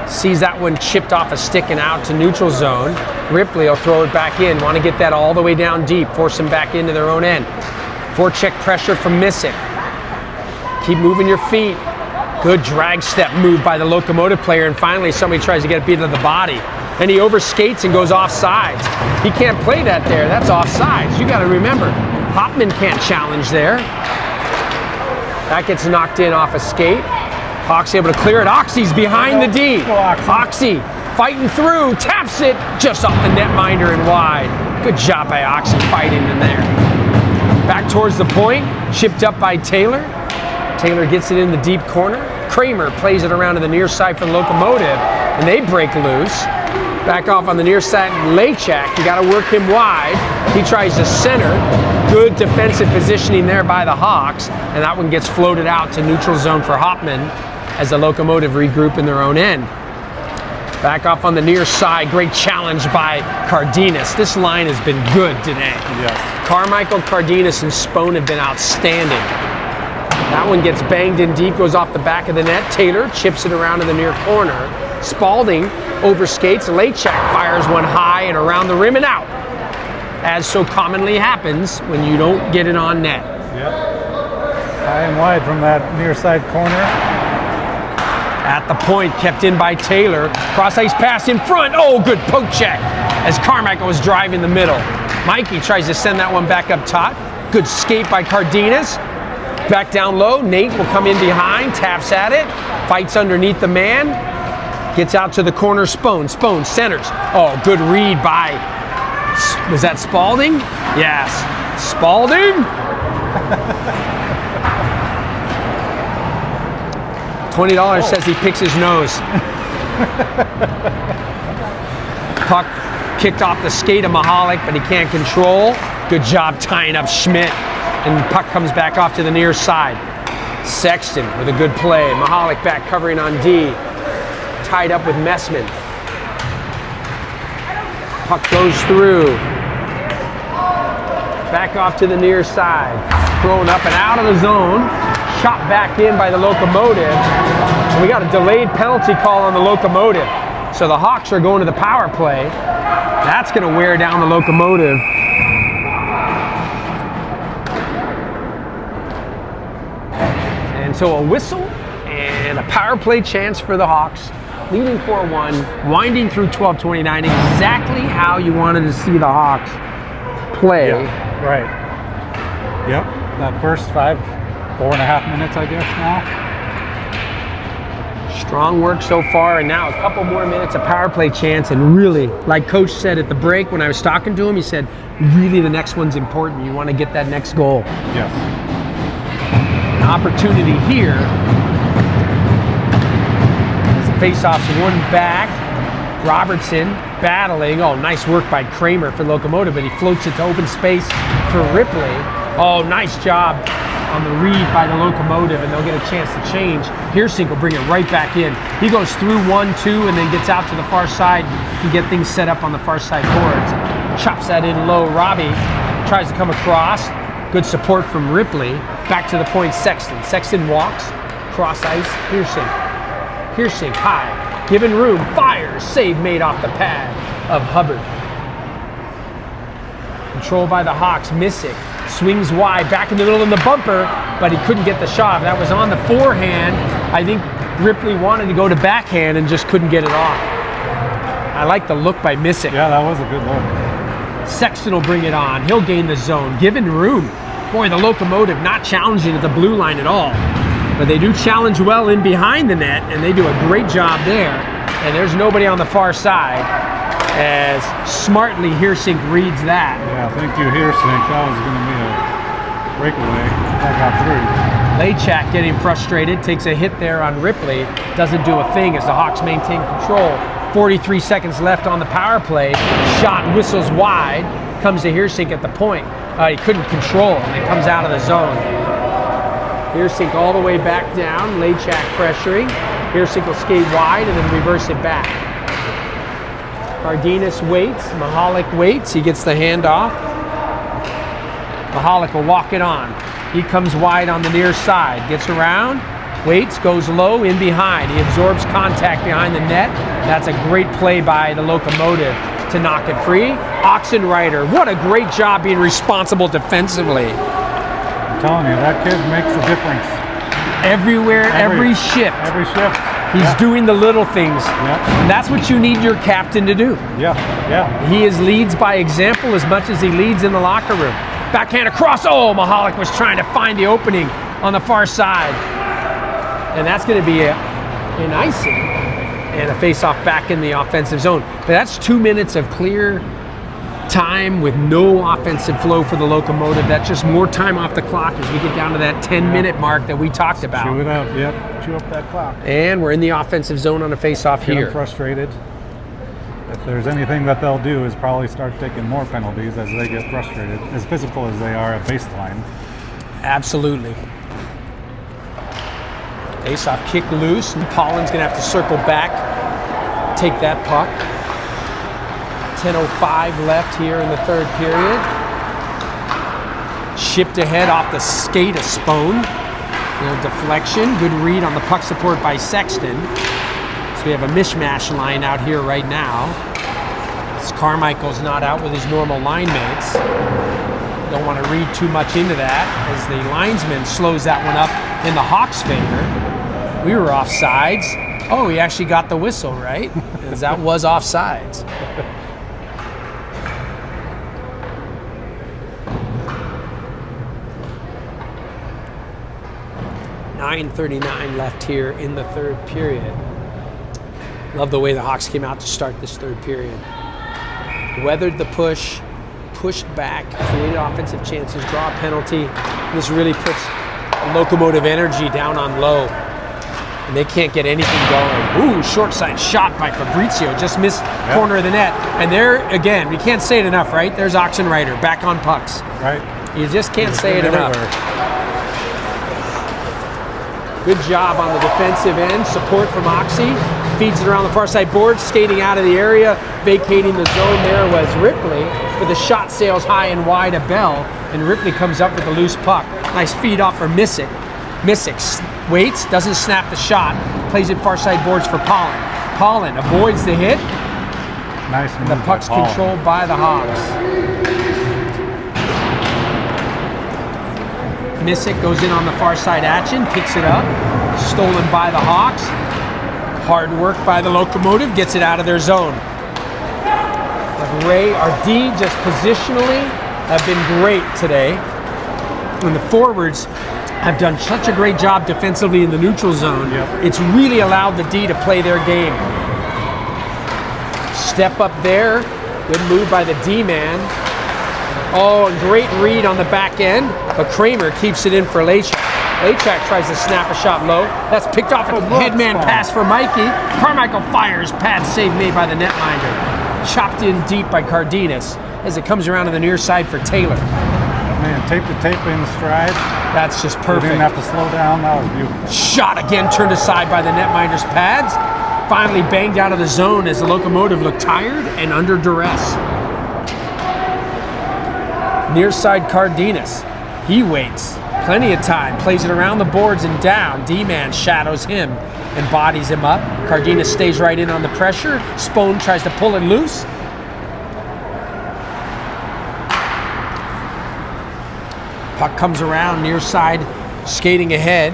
sees that one chipped off a stick and out to neutral zone. Ripley will throw it back in. Want to get that all the way down deep, force them back into their own end. Forecheck pressure from Missick. Keep moving your feet. Good drag step move by the Locomotive player, and finally somebody tries to get a beat of the body. And he overskates and goes offsides. He can't play that there. That's offsides. You got to remember, Hopman can't challenge there. That gets knocked in off a skate. Hawks able to clear it. Oxy's behind the D. Oxy fighting through, taps it just off the netminder and wide. Good job by Oxy fighting in there. Back towards the point, chipped up by Taylor. Taylor gets it in the deep corner. Kramer plays it around to the near side for the Locomotive, and they break loose. Back off on the near side, LHA, you got to work him wide. He tries to center. Good defensive positioning there by the Hawks, and that one gets floated out to neutral zone for Hopman as the Locomotive regroup in their own end. Back off on the near side, great challenge by Cardenas. This line has been good today. Yes. Carmichael, Cardenas, and Spohn have been outstanding. That one gets banged in deep, goes off the back of the net. Taylor chips it around in the near corner. Spalding overskates. Lachak fires one high and around the rim and out, as so commonly happens when you don't get it on net. Yep. High and wide from that near side corner. At the point, kept in by Taylor. Cross ice pass in front. Oh, good poke check as Carmichael was driving the middle. Mikey tries to send that one back up top. Good skate by Cardenas. Back down low. Nate will come in behind, taps at it, fights underneath the man, gets out to the corner. Spohn centers. Oh, good read by, was that Spalding? Yes. Spalding. $20 says he picks his nose. Puck kicked off the skate of Mahalik, but he can't control. Good job tying up Schmidt. And puck comes back off to the near side. Sexton with a good play. Mahalik back covering on D. Tied up with Messman. Puck goes through. Back off to the near side. Thrown up and out of the zone. Shot back in by the Locomotive. And we got a delayed penalty call on the Locomotive. So the Hawks are going to the power play. That's going to wear down the Locomotive. And so a whistle and a power play chance for the Hawks. Leading 4-1, winding through 12:29, exactly how you wanted to see the Hawks play. Yeah, right. Yep, that first 4.5 minutes, I guess, now. Strong work so far, and now a couple more minutes of power play chance, and really, like Coach said at the break when I was talking to him, he said, really the next one's important. You want to get that next goal. Yes. An opportunity here. As the face-off's one back. Robertson battling. Oh, nice work by Kramer for Locomotive, but he floats it to open space for Ripley. Oh, nice job on the read by the Locomotive, and they'll get a chance to change. Heersink will bring it right back in. He goes through 1-2 and then gets out to the far side to get things set up on the far side boards. Chops that in low. Robbie tries to come across. Good support from Ripley. Back to the point, Sexton. Sexton walks, cross ice, Heersink. Heersink high, given room, fires, save made off the pad of Hubbard. Controlled by the Hawks, Missick swings wide, back in the middle in the bumper, but he couldn't get the shot. That was on the forehand. I think Ripley wanted to go to backhand and just couldn't get it off. I like the look by Missick. Yeah, that was a good look. Sexton will bring it on. He'll gain the zone, given room. Boy, the Locomotive not challenging at the blue line at all. But they do challenge well in behind the net, and they do a great job there. And there's nobody on the far side, as smartly Heersink reads that. Yeah, thank you, Heersink. That was going to be a breakaway. That got through. Lachak getting frustrated, takes a hit there on Ripley. Doesn't do a thing as the Hawks maintain control. 43 seconds left on the power play. Shot whistles wide. Comes to Heersink at the point. He couldn't control, and it comes out of the zone. Heersink all the way back down. Lachak pressuring. Heersink will skate wide and then reverse it back. Cardenas waits. Mahalik waits. He gets the handoff. Mahalik will walk it on. He comes wide on the near side. Gets around. Waits. Goes low. In behind. He absorbs contact behind the net. That's a great play by the Locomotive to knock it free. Oxenreiter. What a great job being responsible defensively. I'm telling you, that kid makes a difference. Everywhere, every shift. Every shift. He's doing the little things. Yeah. And that's what you need your captain to do. Yeah, yeah. He leads by example as much as he leads in the locker room. Backhand across. Oh, Mahalik was trying to find the opening. on the far side. And that's going to be an icing and a face-off back in the offensive zone. But that's 2 minutes of clear time with no offensive flow for the Locomotive. That's just more time off the clock as we get down to that 10-minute mark that we talked about. Chew it up, yep. Chew up that clock. And we're in the offensive zone on a face-off Get here. them frustrated. If there's anything that they'll do is probably start taking more penalties as they get frustrated, as physical as they are at baseline. Absolutely. Face-off kick loose, and Pollen's going to have to circle back, take that puck. 10:05 left here in the third period. Shipped ahead off the skate of Spohn. Little deflection, good read on the puck support by Sexton. So we have a mishmash line out here right now. As Carmichael's not out with his normal line mates. Don't want to read too much into that as the linesman slows that one up in the Hawks' favor. We were offsides. Oh, he actually got the whistle, right? Because that was offsides. 9:39 left here in the third period. Love the way the Hawks came out to start this third period. Weathered the push, pushed back, created offensive chances, draw a penalty. This really puts Locomotive energy down on low. And they can't get anything going. Ooh, short side shot by Fabrizio. Just missed corner of the net. And there, again, we can't say it enough, right? There's Oxenreiter back on pucks. Right. You just can't say it enough. Good job on the defensive end. Support from Oxy. Feeds it around the far side board, skating out of the area. Vacating the zone there was Ripley. But the shot sails high and wide of Bell. And Ripley comes up with a loose puck. Nice feed off for Missick. Missick waits, doesn't snap the shot. Plays it far side boards for Pollen. Pollen avoids the hit. Nice. And the puck's controlled by the Hawks. Missick goes in on the far side action, picks it up, stolen by the Hawks. Hard work by the Locomotive, gets it out of their zone. But Ray, our D just positionally have been great today. And the forwards have done such a great job defensively in the neutral zone. It's really allowed the D to play their game. Step up there, good move by the D-man. Oh, and great read on the back end, but Kramer keeps it in for LHA. LHA tries to snap a shot low. That's picked off a headman pass for Mikey. Carmichael fires, pad save made by the netminder. Chopped in deep by Cardenas as it comes around to the near side for Taylor. Man, tape to tape in stride. That's just perfect. Didn't have to slow down, that was beautiful. Shot again, turned aside by the netminder's pads. Finally banged out of the zone as the Locomotive looked tired and under duress. Near side Cardenas, he waits, plenty of time, plays it around the boards and down. D-man shadows him and bodies him up. Cardenas stays right in on the pressure. Spohn tries to pull it loose. Puck comes around, near side, skating ahead.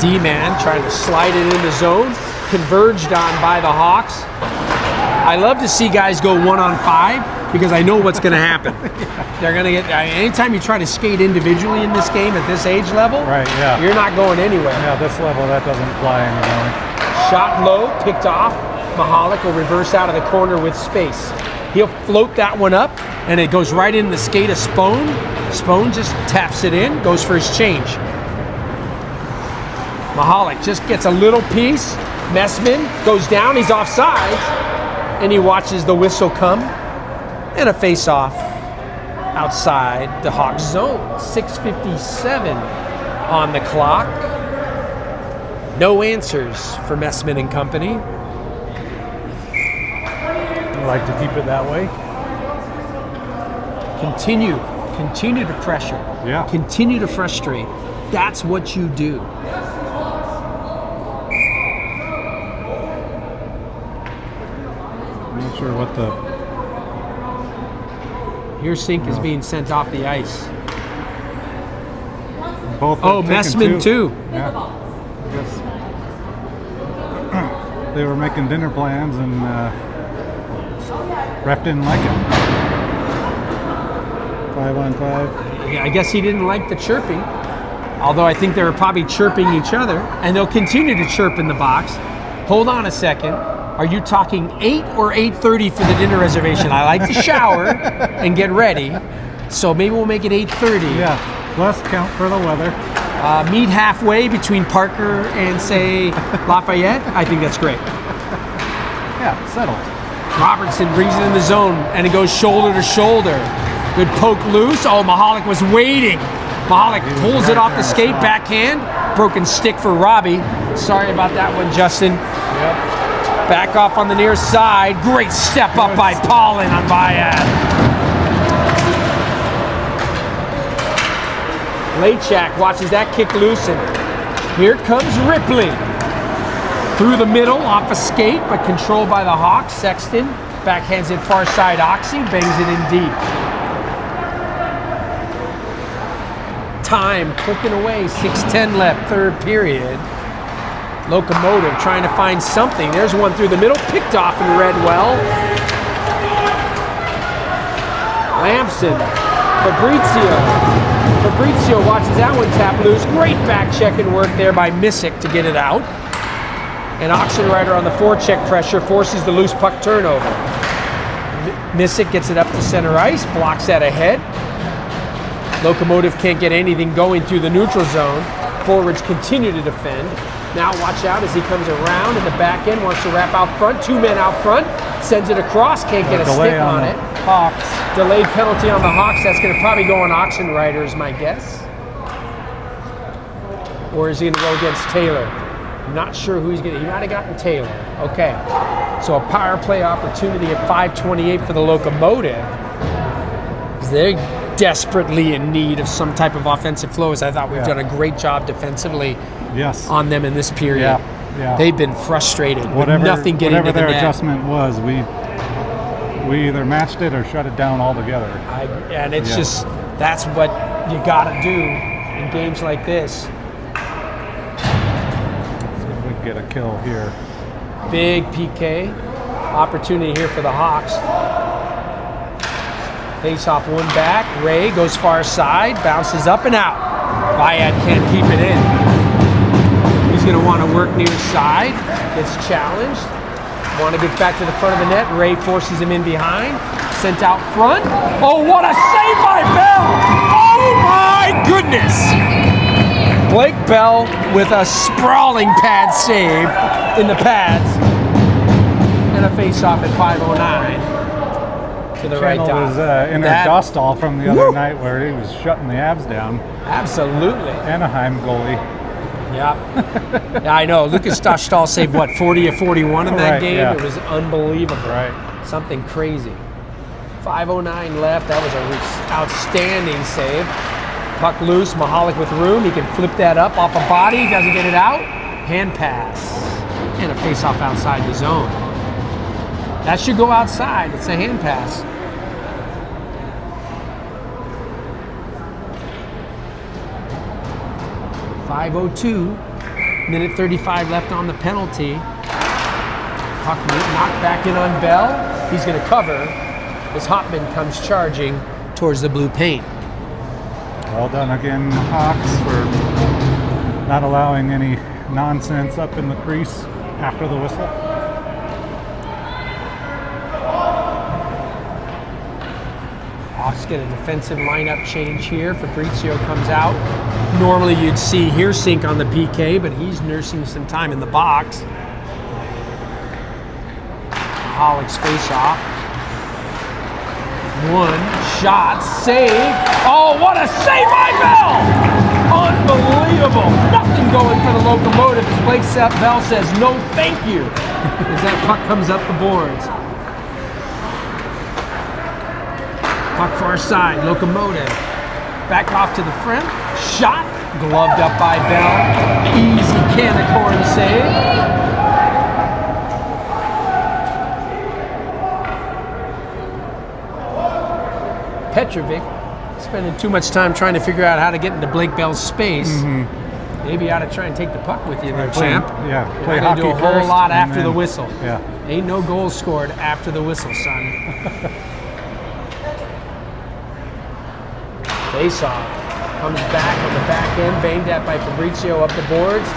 D-man trying to slide it in the zone, converged on by the Hawks. I love to see guys go 1-on-5 because I know what's going to happen. They're going to get, anytime you try to skate individually in this game at this age level, you're not going anywhere. Yeah, this level, that doesn't fly anymore. Shot low, picked off. Mahalik will reverse out of the corner with space. He'll float that one up, and it goes right in the skate of Spohn. Spohn just taps it in, goes for his change. Mahalik just gets a little piece. Messman goes down, he's offsides, and he watches the whistle come. And a face-off outside the Hawks zone. 6:57 on the clock. No answers for Messman and company. I like to keep it that way. Continue to pressure. Yeah. Continue to frustrate. That's what you do. I'm not sure what the... Hirsink is being sent off the ice. Both Messman too. Yeah. I guess they were making dinner plans and ref didn't like it. 5-on-5. I guess he didn't like the chirping. Although I think they're probably chirping each other, and they'll continue to chirp in the box. Hold on a second. Are you talking 8 or 8:30 for the dinner reservation? I like to shower and get ready, so maybe we'll make it 8:30. Yeah, plus count for the weather. Meet halfway between Parker and, say, Lafayette. I think that's great. Yeah, settled. Robertson brings it in the zone, and it goes shoulder to shoulder. Good poke loose. Oh, Mahalik was waiting. Mahalik pulls it off the skate, backhand. Broken stick for Robbie. Sorry about that one, Justin. Yep. Back off on the near side. Great step up by Paulin on Viad. LHA watches that kick loose, and here comes Ripley. Through the middle, off a skate, but controlled by the Hawks. Sexton backhands it far side. Oxy bangs it in deep. Time clicking away, 6:10 left, third period. Locomotive trying to find something. There's one through the middle, picked off and read well. Lampson, Fabrizio watches that one tap loose. Great back check and work there by Missick to get it out. And Oxenrider on the forecheck pressure forces the loose puck turnover. Missick gets it up to center ice, blocks that ahead. Locomotive can't get anything going through the neutral zone. Forwards continue to defend. Now watch out as he comes around in the back end, wants to wrap out front. 2 men out front, sends it across, can't get a stick on it. Hawks. Delayed penalty on the Hawks. That's going to probably go on Oxenrider is my guess. Or is he going to go against Taylor? I'm not sure who he's going to. He might have gotten Taylor. Okay. So a power play opportunity at 5:28 for the Locomotive. They're desperately in need of some type of offensive flows. I thought we've done a great job defensively on them in this period. Yeah. They've been frustrated with nothing getting to the net. Whatever their adjustment was, we either matched it or shut it down altogether. And it's just, that's what you got to do in games like this. See if we can get a kill here. Big PK opportunity here for the Hawks. Face off one back. Ray goes far side, bounces up and out. Viad can't keep it in. He's going to want to work near side. Gets challenged. Want to get back to the front of the net. Ray forces him in behind. Sent out front. Oh, what a save by Bell! Oh my goodness! Blake Bell with a sprawling pad save in the pads. And a face-off at 5:09. To the right dot. Was inner Dostal from the other night where he was shutting the Avs down. Absolutely. Anaheim goalie. Yeah. Yeah, I know. Lucas Dostal saved, what, 40 or 41 in that game? Yeah. It was unbelievable. Right. Something crazy. 5:09 left. That was an outstanding save. Puck loose. Mahalik with room. He can flip that up off a body. Doesn't get it out. Hand pass. And a face-off outside the zone. That should go outside. It's a hand pass. .502, minute 35 left on the penalty. Puck knocked back in on Bell. He's going to cover as Hopman comes charging towards the blue paint. Well done again, Hawks, for not allowing any nonsense up in the crease after the whistle. Hawks get a defensive lineup change here. Fabrizio comes out. Normally you'd see Heersink on the PK, but he's nursing some time in the box. Hollick's face off. One shot, save. Oh, what a save by Bell! Unbelievable. Nothing going for the Locomotive as Blake Bell says no thank you as that puck comes up the boards. Puck far side, Locomotive. Back off to the front. Shot, gloved up by Bell. Easy can of corn save. Petrovic spending too much time trying to figure out how to get into Blake Bell's space. Maybe you ought to try and take the puck with you there, champ. Play You're hockey do a whole first lot after then, the whistle. Yeah. Ain't no goals scored after the whistle, son. Face off. Comes back on the back end, banged at by Fabrizio up the boards.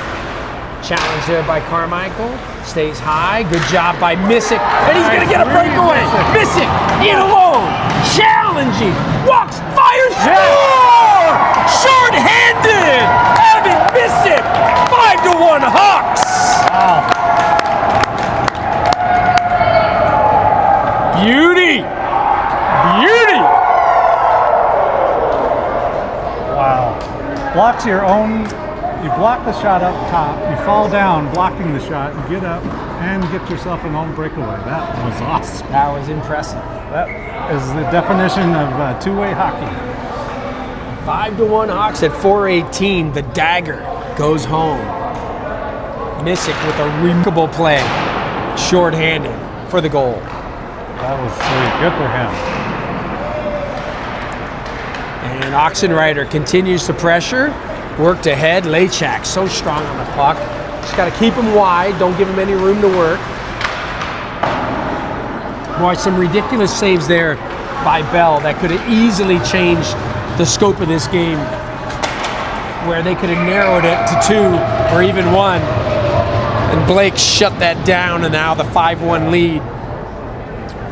Challenge there by Carmichael. Stays high. Good job by Missick. And he's going to get a breakaway. Missick in alone. Challenging. Walks. Fires. Score! Short-handed. Evan Missick. 5-1 Hawks. Wow. Beauty. Beauty. Wow. Blocks your own. You block the shot up top, you fall down blocking the shot, you get up and get yourself an own breakaway. That was awesome. That was impressive. That is the definition of two-way hockey. 5-1 Hawks at 4:18. The dagger goes home. Missick with a remarkable play. Short-handed for the goal. That was sweet. Good for him. And Oxenreiter continues to pressure. Worked ahead. LHA so strong on the puck. Just got to keep him wide. Don't give him any room to work. Boy, some ridiculous saves there by Bell that could have easily changed the scope of this game, where they could have narrowed it to 2 or even 1. And Blake shut that down, and now the 5-1 lead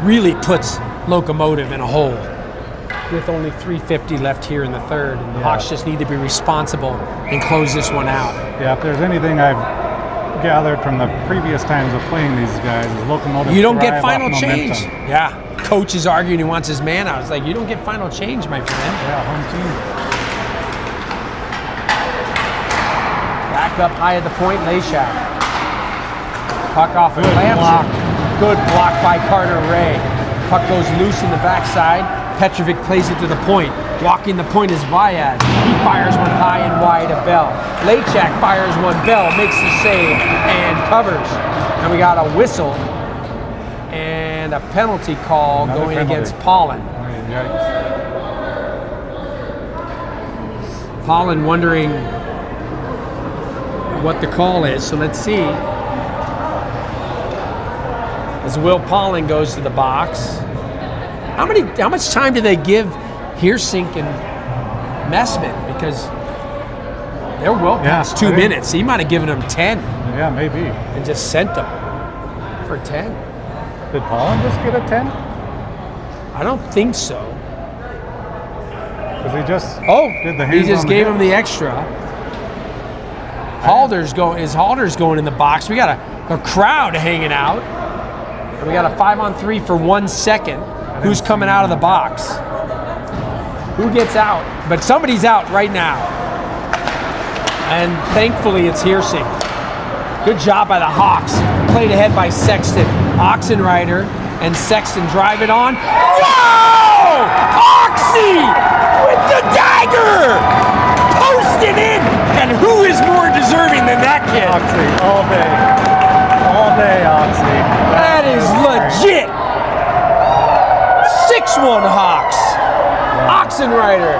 really puts Locomotive in a hole. With only 3:50 left here in the third, and the Hawks just need to be responsible and close this one out. Yeah, if there's anything I've gathered from the previous times of playing these guys, is Locomotive. You don't get final off change. momentum. Yeah, coach is arguing he wants his man out. It's like, you don't get final change, my friend. Yeah, home team. Back up high at the point, LHA. Puck off of Good Lamson. block. Good block by Carter Ray. Puck goes loose in the backside. Petrovic plays it to the point. Walking the point is Vyad. He fires one high and wide of Bell. Lachak fires one. Bell makes the save and covers. And we got a whistle and a penalty call Another going penalty. against Paulin. Yikes. Paulin wondering what the call is. So let's see. As Will Paulin goes to the box. How much time do they give Heersink and Messman? Because they're well past 2 minutes. He might have given them 10 Yeah, maybe. and just sent them for 10. Did Paulin just get a 10? I don't think so. Because he just did the he hands just on the gave hip. him the extra. Halder's going in the box. We got a crowd hanging out. And we got a 5-on-3 for 1 second. Who's coming out of the box? Who gets out? But somebody's out right now. And thankfully it's Heersink. Good job by the Hawks. Played ahead by Sexton. Oxenreiter and Sexton drive it on. Whoa! Oxy with the dagger! Posted in! And who is more deserving than that kid? Oxy, all day. All day, Oxy. That is legit! 6-1 Hawks. Oxenreiter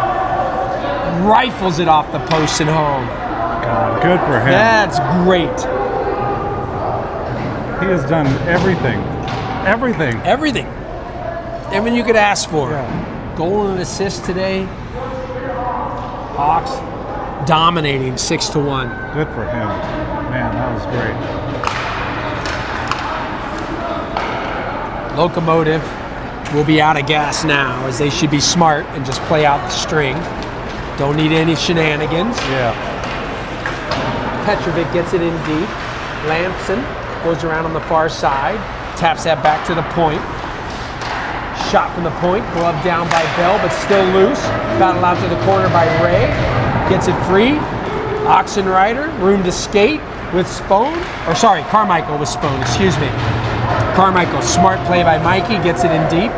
rifles it off the post and home. God, good for him. That's great. He has done everything. Everything. Everything you could ask for. Yeah. Goal and assist today. Hawks dominating 6-1. Good for him. Man, that was great. Locomotive will be out of gas now, as they should be smart and just play out the string. Don't need any shenanigans. Yeah. Petrovic gets it in deep. Lamson goes around on the far side, taps that back to the point. Shot from the point, glove down by Bell, but still loose. Battle out to the corner by Ray. Gets it free. Oxenreiter, room to skate with Spone. Or sorry, Carmichael with Spone, excuse me. Carmichael, smart play by Mikey, gets it in deep.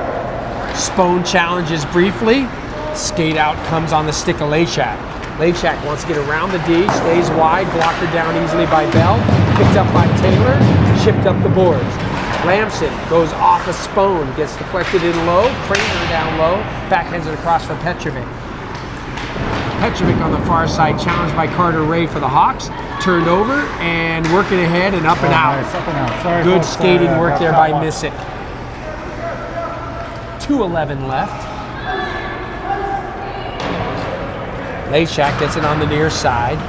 Spone challenges briefly. Skate out comes on the stick of Lachak. Lachak wants to get around the D, stays wide, blocked down easily by Bell. Picked up by Taylor, chipped up the boards. Lamson goes off a Spone, gets deflected in low, Kramer down low, backhands it across for Petrovic. Petrovic on the far side, challenged by Carter Ray for the Hawks. Turned over and working ahead and up and out. Nice, up and out. Sorry, Good folks, skating work there by one. Missick. 2:11 left. LHA gets it on the near side.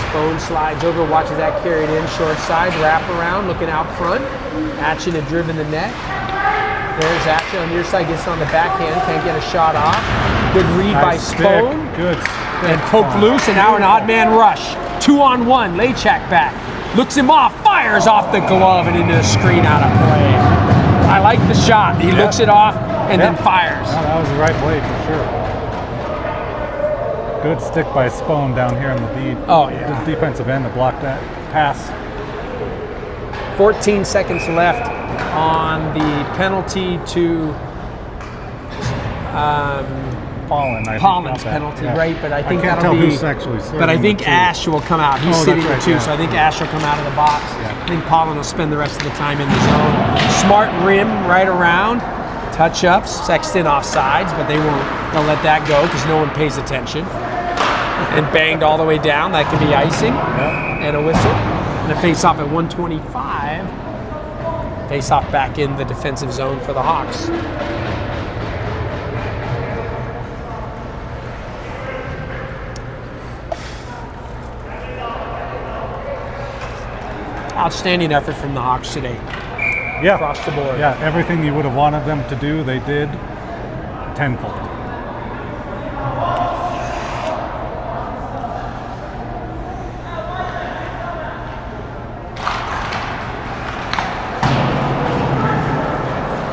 Spone slides over, watches that carried in, short side, wrap around, looking out front. Atchin had driven the net. There's Atchin on the near side, gets on the backhand, can't get a shot off. Good read by Spone. Good. And poked loose, and now an odd man rush. 2-on-1, Lachak back. Looks him off, fires off the glove and into the screen out of play. I like the shot. He looks it off and then fires. No, that was the right play for sure. Good stick by Spone down here in the defensive end to block that pass. 14 seconds left on the penalty to Pollen's penalty, right? But I think can't that'll tell be. who's actually serving. But I think the two. Ash will come out. He's sitting that's the right, two, so I think Ash will come out of the box. Yeah. I think Pollen will spend the rest of the time in the zone. Smart rim right around. Touch ups, Sexton offsides, but they'll let that go because no one pays attention. And banged all the way down. That could be icing and a whistle. And a face off at 125. Face off back in the defensive zone for the Hawks. Outstanding effort from the Hawks today. Yeah. Across the board. Yeah, everything you would have wanted them to do, they did tenfold.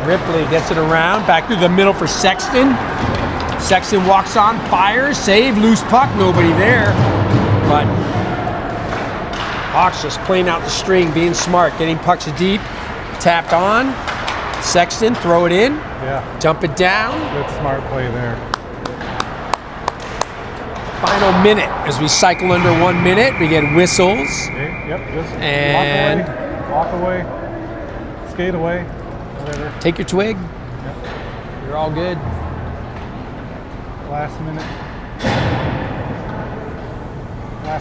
Ripley gets it around, back through the middle for Sexton. Sexton walks on, fires, save, loose puck, nobody there. But Hawks just playing out the string, being smart, getting pucks deep, tapped on. Sexton, throw it in, dump it down. Good smart play there. Final minute as we cycle under 1 minute. We get whistles. Okay, yep, just And walk away, skate away, whatever. take your twig. Yep. You're all good. Last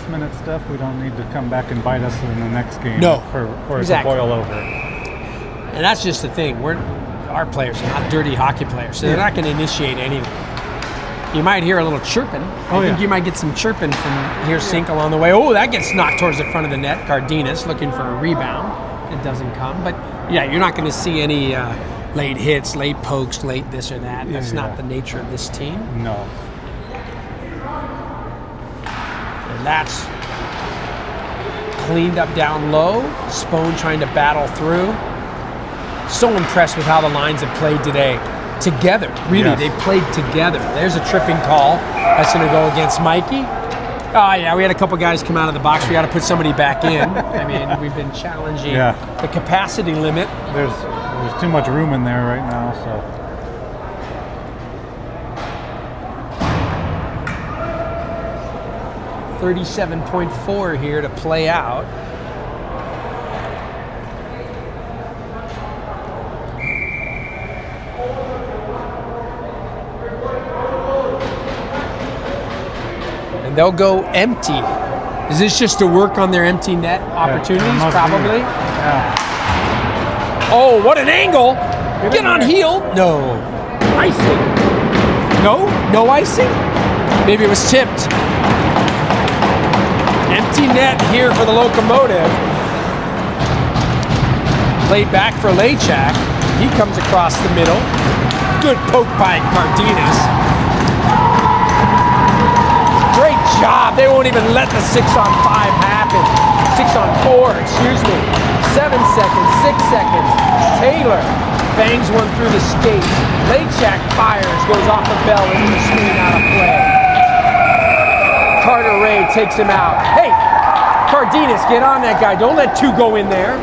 minute stuff, we don't need to come back and bite us in the next game for it to boil over. And that's just the thing. Our players are not dirty hockey players, so they're not going to initiate anything. You might hear a little chirping. I think you might get some chirping from here, Sink, along the way. Oh, that gets knocked towards the front of the net. Cardenas looking for a rebound. It doesn't come. But, yeah, you're not going to see any late hits, late pokes, late this or that. That's not the nature of this team. No. And that's cleaned up down low. Spone trying to battle through. So impressed with how the lines have played today. Together, really, they played together. There's a tripping call. That's going to go against Mikey. Oh, yeah, we had a couple guys come out of the box. We got to put somebody back in. I mean, we've been challenging the capacity limit. There's too much room in there right now, so. $37.4 here to play out. And they'll go empty. Is this just to work on their empty net opportunities? Probably. Yeah. Oh, what an angle! Get on heel. No. Icing. No icing? Maybe it was tipped. Empty net here for the Locomotive. Played back for Lachak. He comes across the middle. Good poke by Cardenas. Great job. They won't even let the 6-on-5 happen. 6-on-4, excuse me. 7 seconds, 6 seconds. Taylor bangs one through the skate. Lachak fires, goes off the bell into the screen, out of play. Carter Ray takes him out. Hey, Cardenas, get on that guy. Don't let two go in there.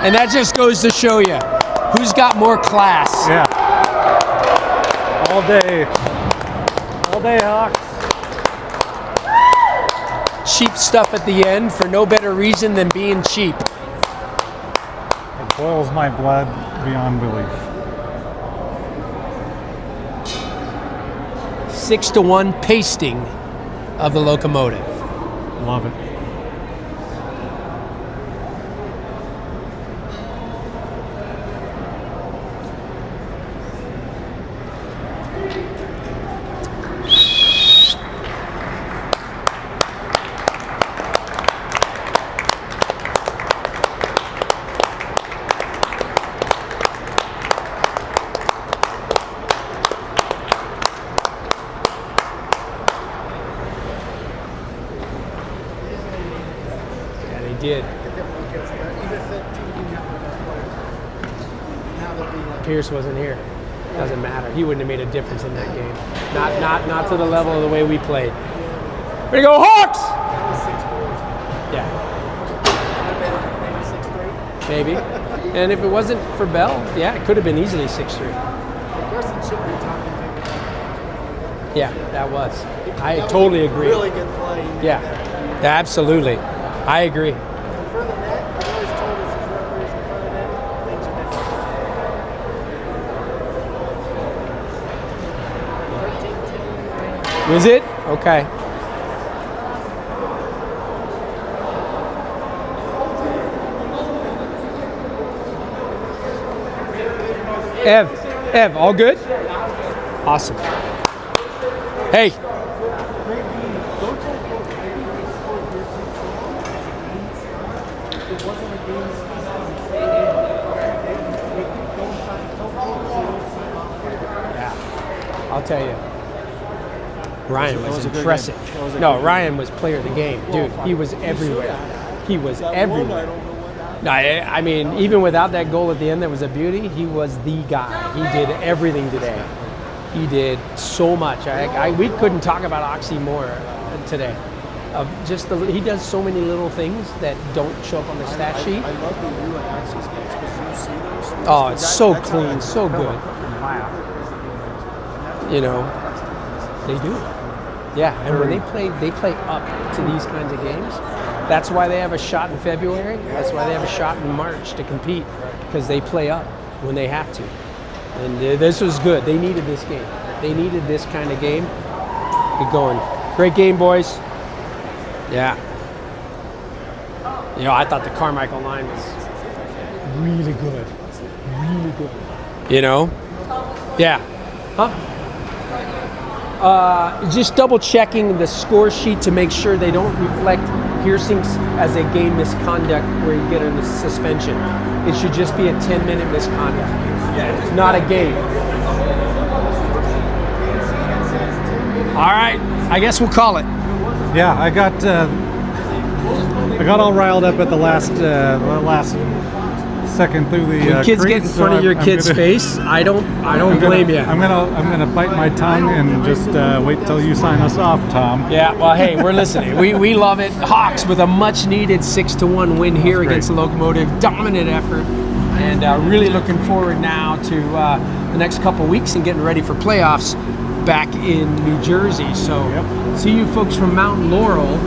And that just goes to show you who's got more class. Yeah. All day. All day, Hawks. Cheap stuff at the end for no better reason than being cheap. It boils my blood beyond belief. 6-1 pasting of the Locomotive. Love it. Pierce wasn't here. Doesn't matter. He wouldn't have made a difference in that game. Not to the level of the way we played. Way to go, Hawks! Yeah. Maybe. And if it wasn't for Bell, yeah, it could have been easily 6-3. Yeah, that was. I totally agree. Really good play. Yeah, absolutely. I agree. In front of the net, he always told us his referees in front of the net, things are different. 13-10. Was it? Okay. Ev, all good? Awesome. Hey. Yeah, I'll tell you. Ryan was impressive. No, Ryan was player of the game. Dude, he was everywhere. He was everywhere. No, I mean, even without that goal at the end that was a beauty, he was the guy. He did everything today. He did so much. We couldn't talk about Oxy more today. He does so many little things that don't show up on the stat sheet. I love the U and Oxy's games because you see those things. Oh, it's so clean, so good. You know, they do. Yeah, and when they play up to these kinds of games. That's why they have a shot in February. That's why they have a shot in March to compete, because they play up when they have to. And this was good. They needed this game. They needed this kind of game. Get going. Great game, boys. Yeah. You know, I thought the Carmichael line was really good. Really good. You know? Yeah. Huh? Just double checking the score sheet to make sure they don't reflect piercings as a game misconduct where you get a suspension. It should just be a 10-minute misconduct, not a game. All right, I guess we'll call it. Yeah, I got all riled up at the last second through the When kids crease, get in front of your kid's face, I don't blame you. I'm gonna bite my tongue and just wait till you sign us off, Tom. Yeah, well, hey, we're listening. We love it. Hawks with a much-needed 6-1 win here against the Locomotive. Dominant effort, and really looking forward now to the next couple weeks and getting ready for playoffs back in New Jersey. So, see you folks from Mount Laurel